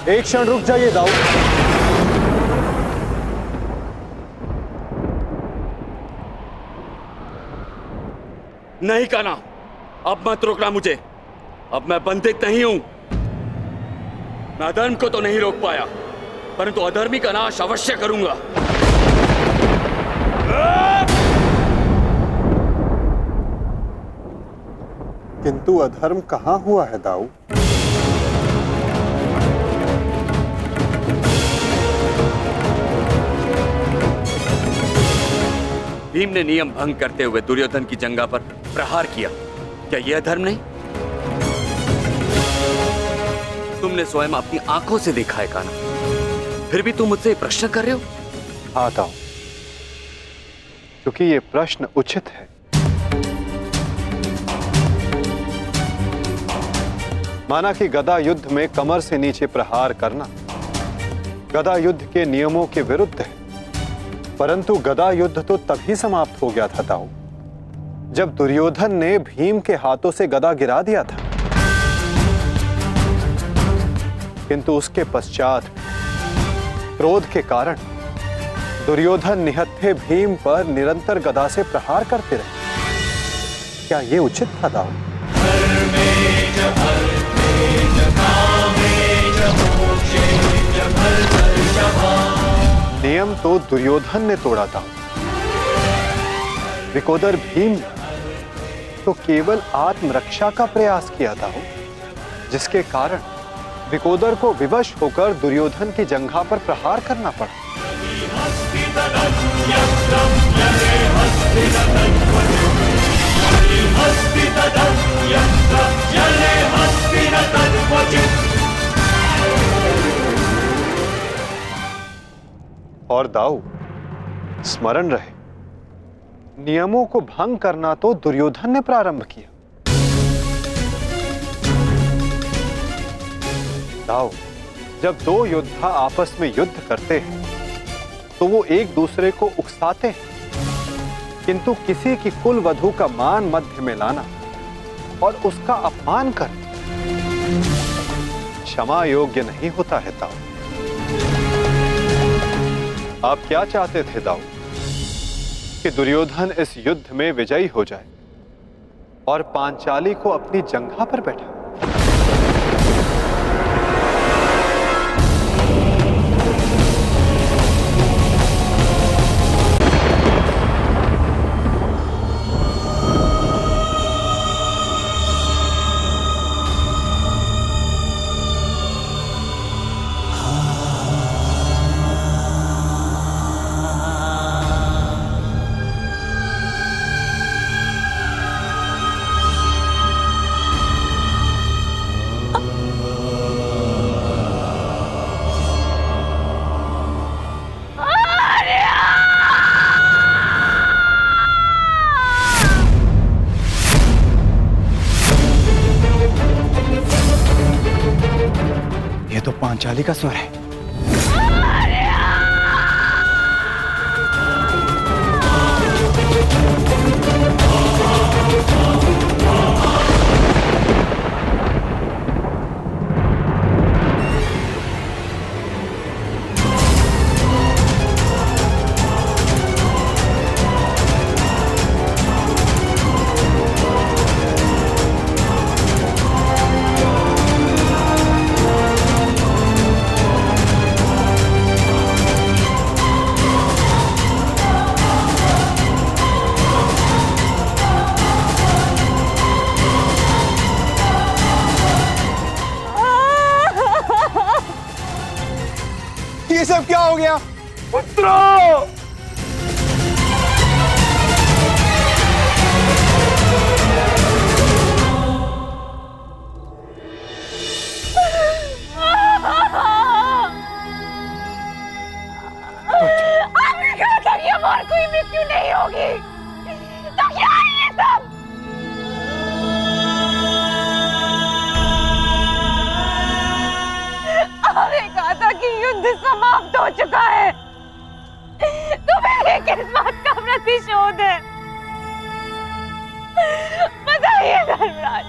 एक क्षण रुक जाइए दाऊ। नहीं कान्हा, अब मत रोकना मुझे। अब मैं बंदित नहीं हूं। मैं अधर्म को तो नहीं रोक पाया, परंतु अधर्मी का नाश अवश्य करूंगा। किंतु अधर्म कहां हुआ है दाऊ? भीम ने नियम भंग करते हुए दुर्योधन की जंघा पर प्रहार किया। क्या यह अधर्म नहीं? तुमने स्वयं अपनी आंखों से देखा है कान्हा, फिर भी तुम मुझसे प्रश्न कर रहे हो? हाँ दाऊ, क्योंकि ये प्रश्न उचित है। माना कि गदा युद्ध में कमर से नीचे प्रहार करना गदा युद्ध के नियमों के विरुद्ध है, परंतु गदा युद्ध तो तभी समाप्त हो गया था दाऊ जब दुर्योधन ने भीम के हाथों से गदा गिरा दिया था। किंतु उसके पश्चात क्रोध के कारण दुर्योधन निहत्थे भीम पर निरंतर गदा से प्रहार करते रहे। क्या यह उचित था दाऊ? नियम तो दुर्योधन ने तोड़ा था, विकोदर भीम ने तो केवल आत्मरक्षा का प्रयास किया था, जिसके कारण विकोदर को विवश होकर दुर्योधन की जंघा पर प्रहार करना पड़ा। और दाऊ, स्मरण रहे, नियमों को भंग करना तो दुर्योधन ने प्रारंभ किया। दाऊ, जब दो योद्धा आपस में युद्ध करते हैं तो वो एक दूसरे को उकसाते हैं, किंतु किसी की कुल वधू का मान मध्य में लाना और उसका अपमान करना क्षमा योग्य नहीं होता है दाऊ। आप क्या चाहते थे दाऊ? कि दुर्योधन इस युद्ध में विजयी हो जाए और पांचाली को अपनी जंघा पर बैठा। तो पांचाली का स्वर है। ये सब क्या हो गया? पुत्रो! आपने कहा था कि अब और कोई मृत्यु नहीं होगी, तो क्या है ये सब? आपने कहा था कि युद्ध समाप्त हो चुका है, तो मेरे किस बात का प्रतिशोध है? बताइए धर्मराज।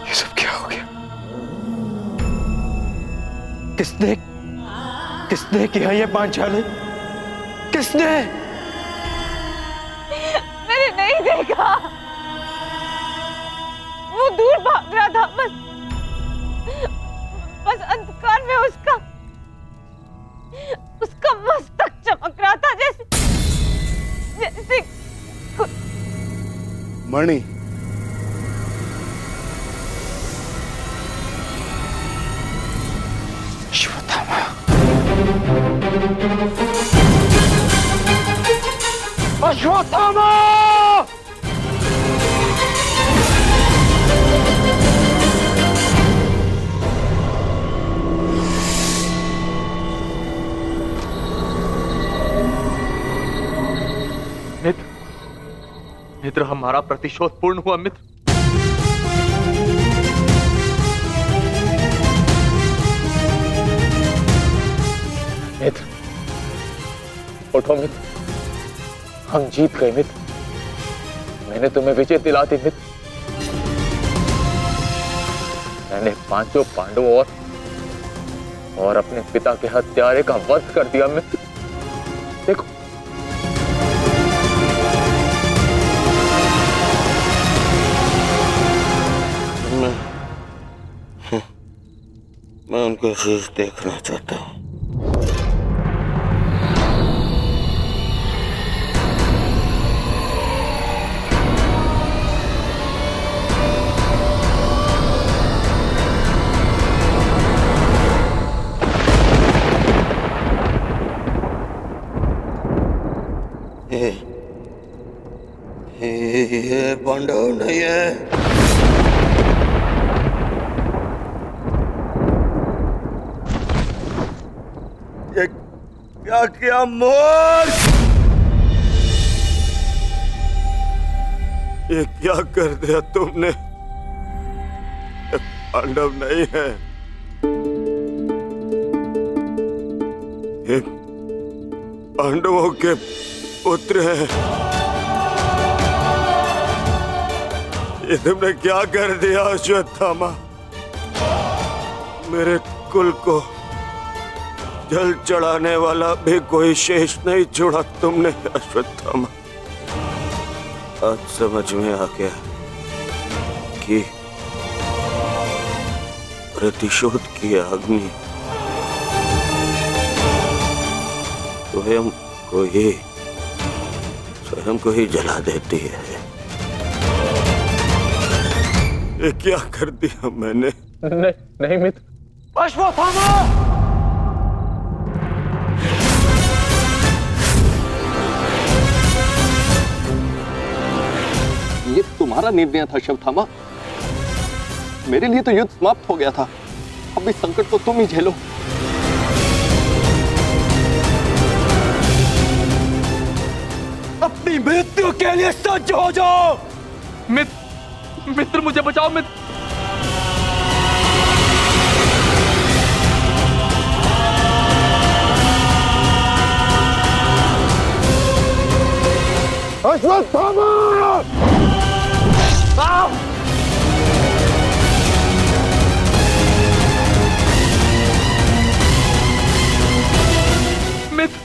ये सब क्या हो गया? किसने किया ये पांचाली? किसने? मैंने नहीं देखा, वो दूर भाग रहा था। बस अंधकार में उसका मस्तक चमक रहा था, जैसे मणि, अश्वत्थामा, अश्वत्थामा! मित्र, हमारा प्रतिशोध पूर्ण हुआ मित्र। मित्र, उठो मित्र, हम जीत गए मित्र। मैंने तुम्हें विजय दिला दी मित्र। मैंने पांचों पांडवों और अपने पिता के हत्यारे का वध कर दिया मित्र। देखो, मैं उनका शीश देखना चाहता हूँ। ये पांडव नहीं है। ये क्या किया मूर्ख? ये क्या कर दिया तुमने? ये पांडव नहीं है, ये पांडवों के पुत्र हैं। ये तुमने क्या कर दिया अश्वत्थामा? मेरे कुल को जल चढ़ाने वाला भी कोई शेष नहीं छोड़ा तुमने अश्वत्थामा। आज समझ में आ गया कि प्रतिशोध की अग्नि स्वयं को ही जला देती है। ये क्या कर दिया मैंने? नहीं मित्र। अश्वत्थामा! ये तुम्हारा निर्णय था अश्वत्थामा। मेरे लिए तो युद्ध समाप्त हो गया था। अब इस संकट को तुम ही झेलो। अपनी मृत्यु के लिए सज्ज हो जाओ। मित्र मुझे बचाओ मित्र। अश्वत्थामा! मित्र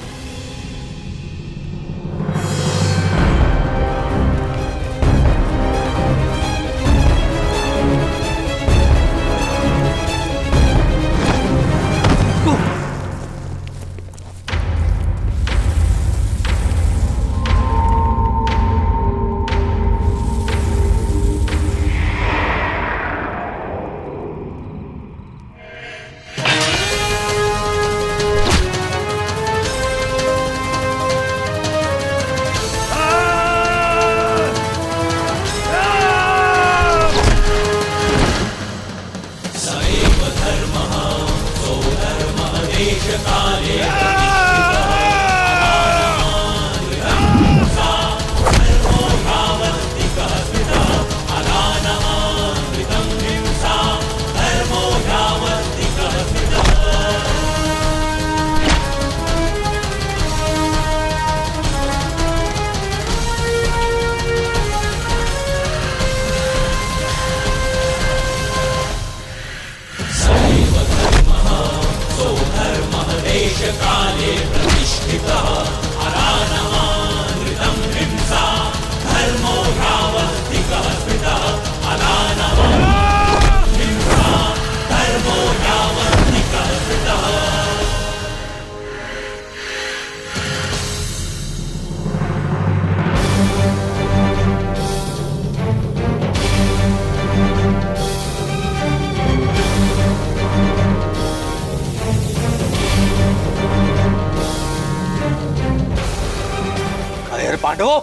पांडवों,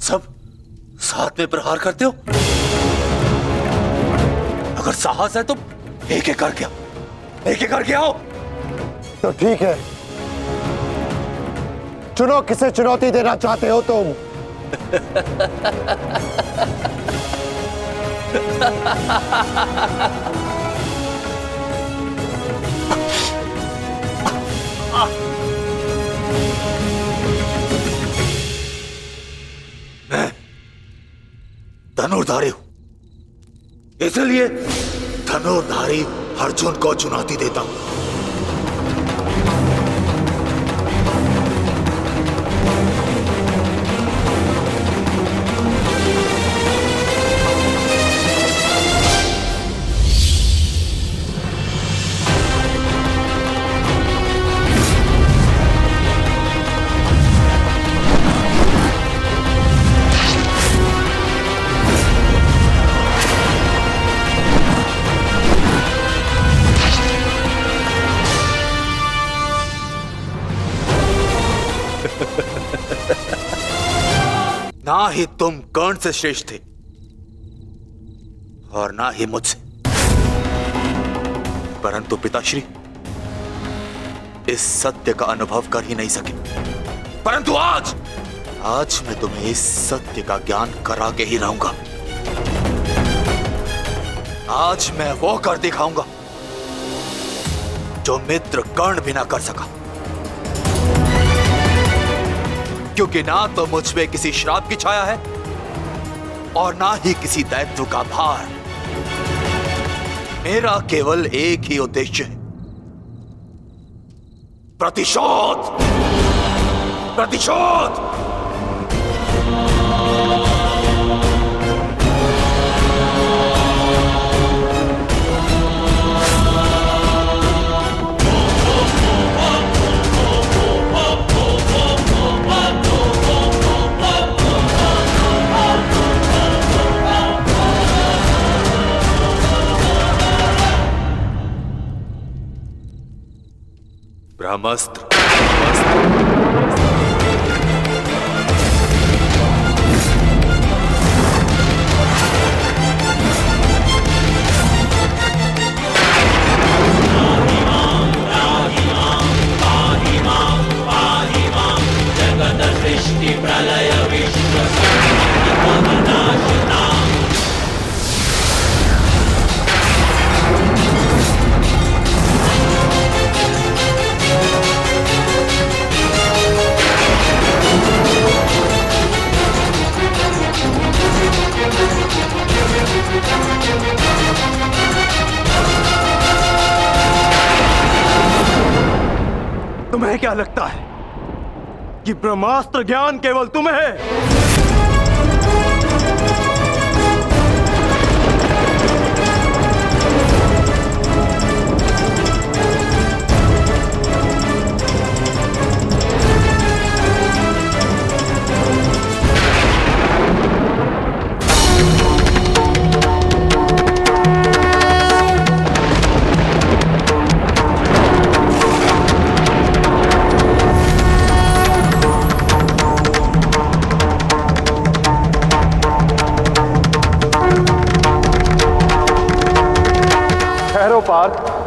सब साथ में प्रहार करते हो? अगर साहस है तो एक एक करके आओ। तो ठीक है, चुनो किसे चुनौती देना चाहते हो तुम। मैं धनुर्धारी हूं, इसलिए धनुर्धारी अर्जुन को चुनौती देता हूं। ना ही तुम कर्ण से श्रेष्ठ थे और ना ही मुझसे, परंतु पिताश्री इस सत्य का अनुभव कर ही नहीं सके। परंतु आज मैं तुम्हें इस सत्य का ज्ञान करा के ही रहूंगा। आज मैं वो कर दिखाऊंगा जो मित्र कर्ण भी ना कर सका, क्योंकि ना तो मुझ पे किसी श्राप की छाया है और ना ही किसी दायित्व का भार। मेरा केवल एक ही उद्देश्य है, प्रतिशोध। प्रतिशोध। ब्रह्मास्त्र। क्या लगता है कि ब्रह्मास्त्र ज्ञान केवल तुम्हें है? पार्थ,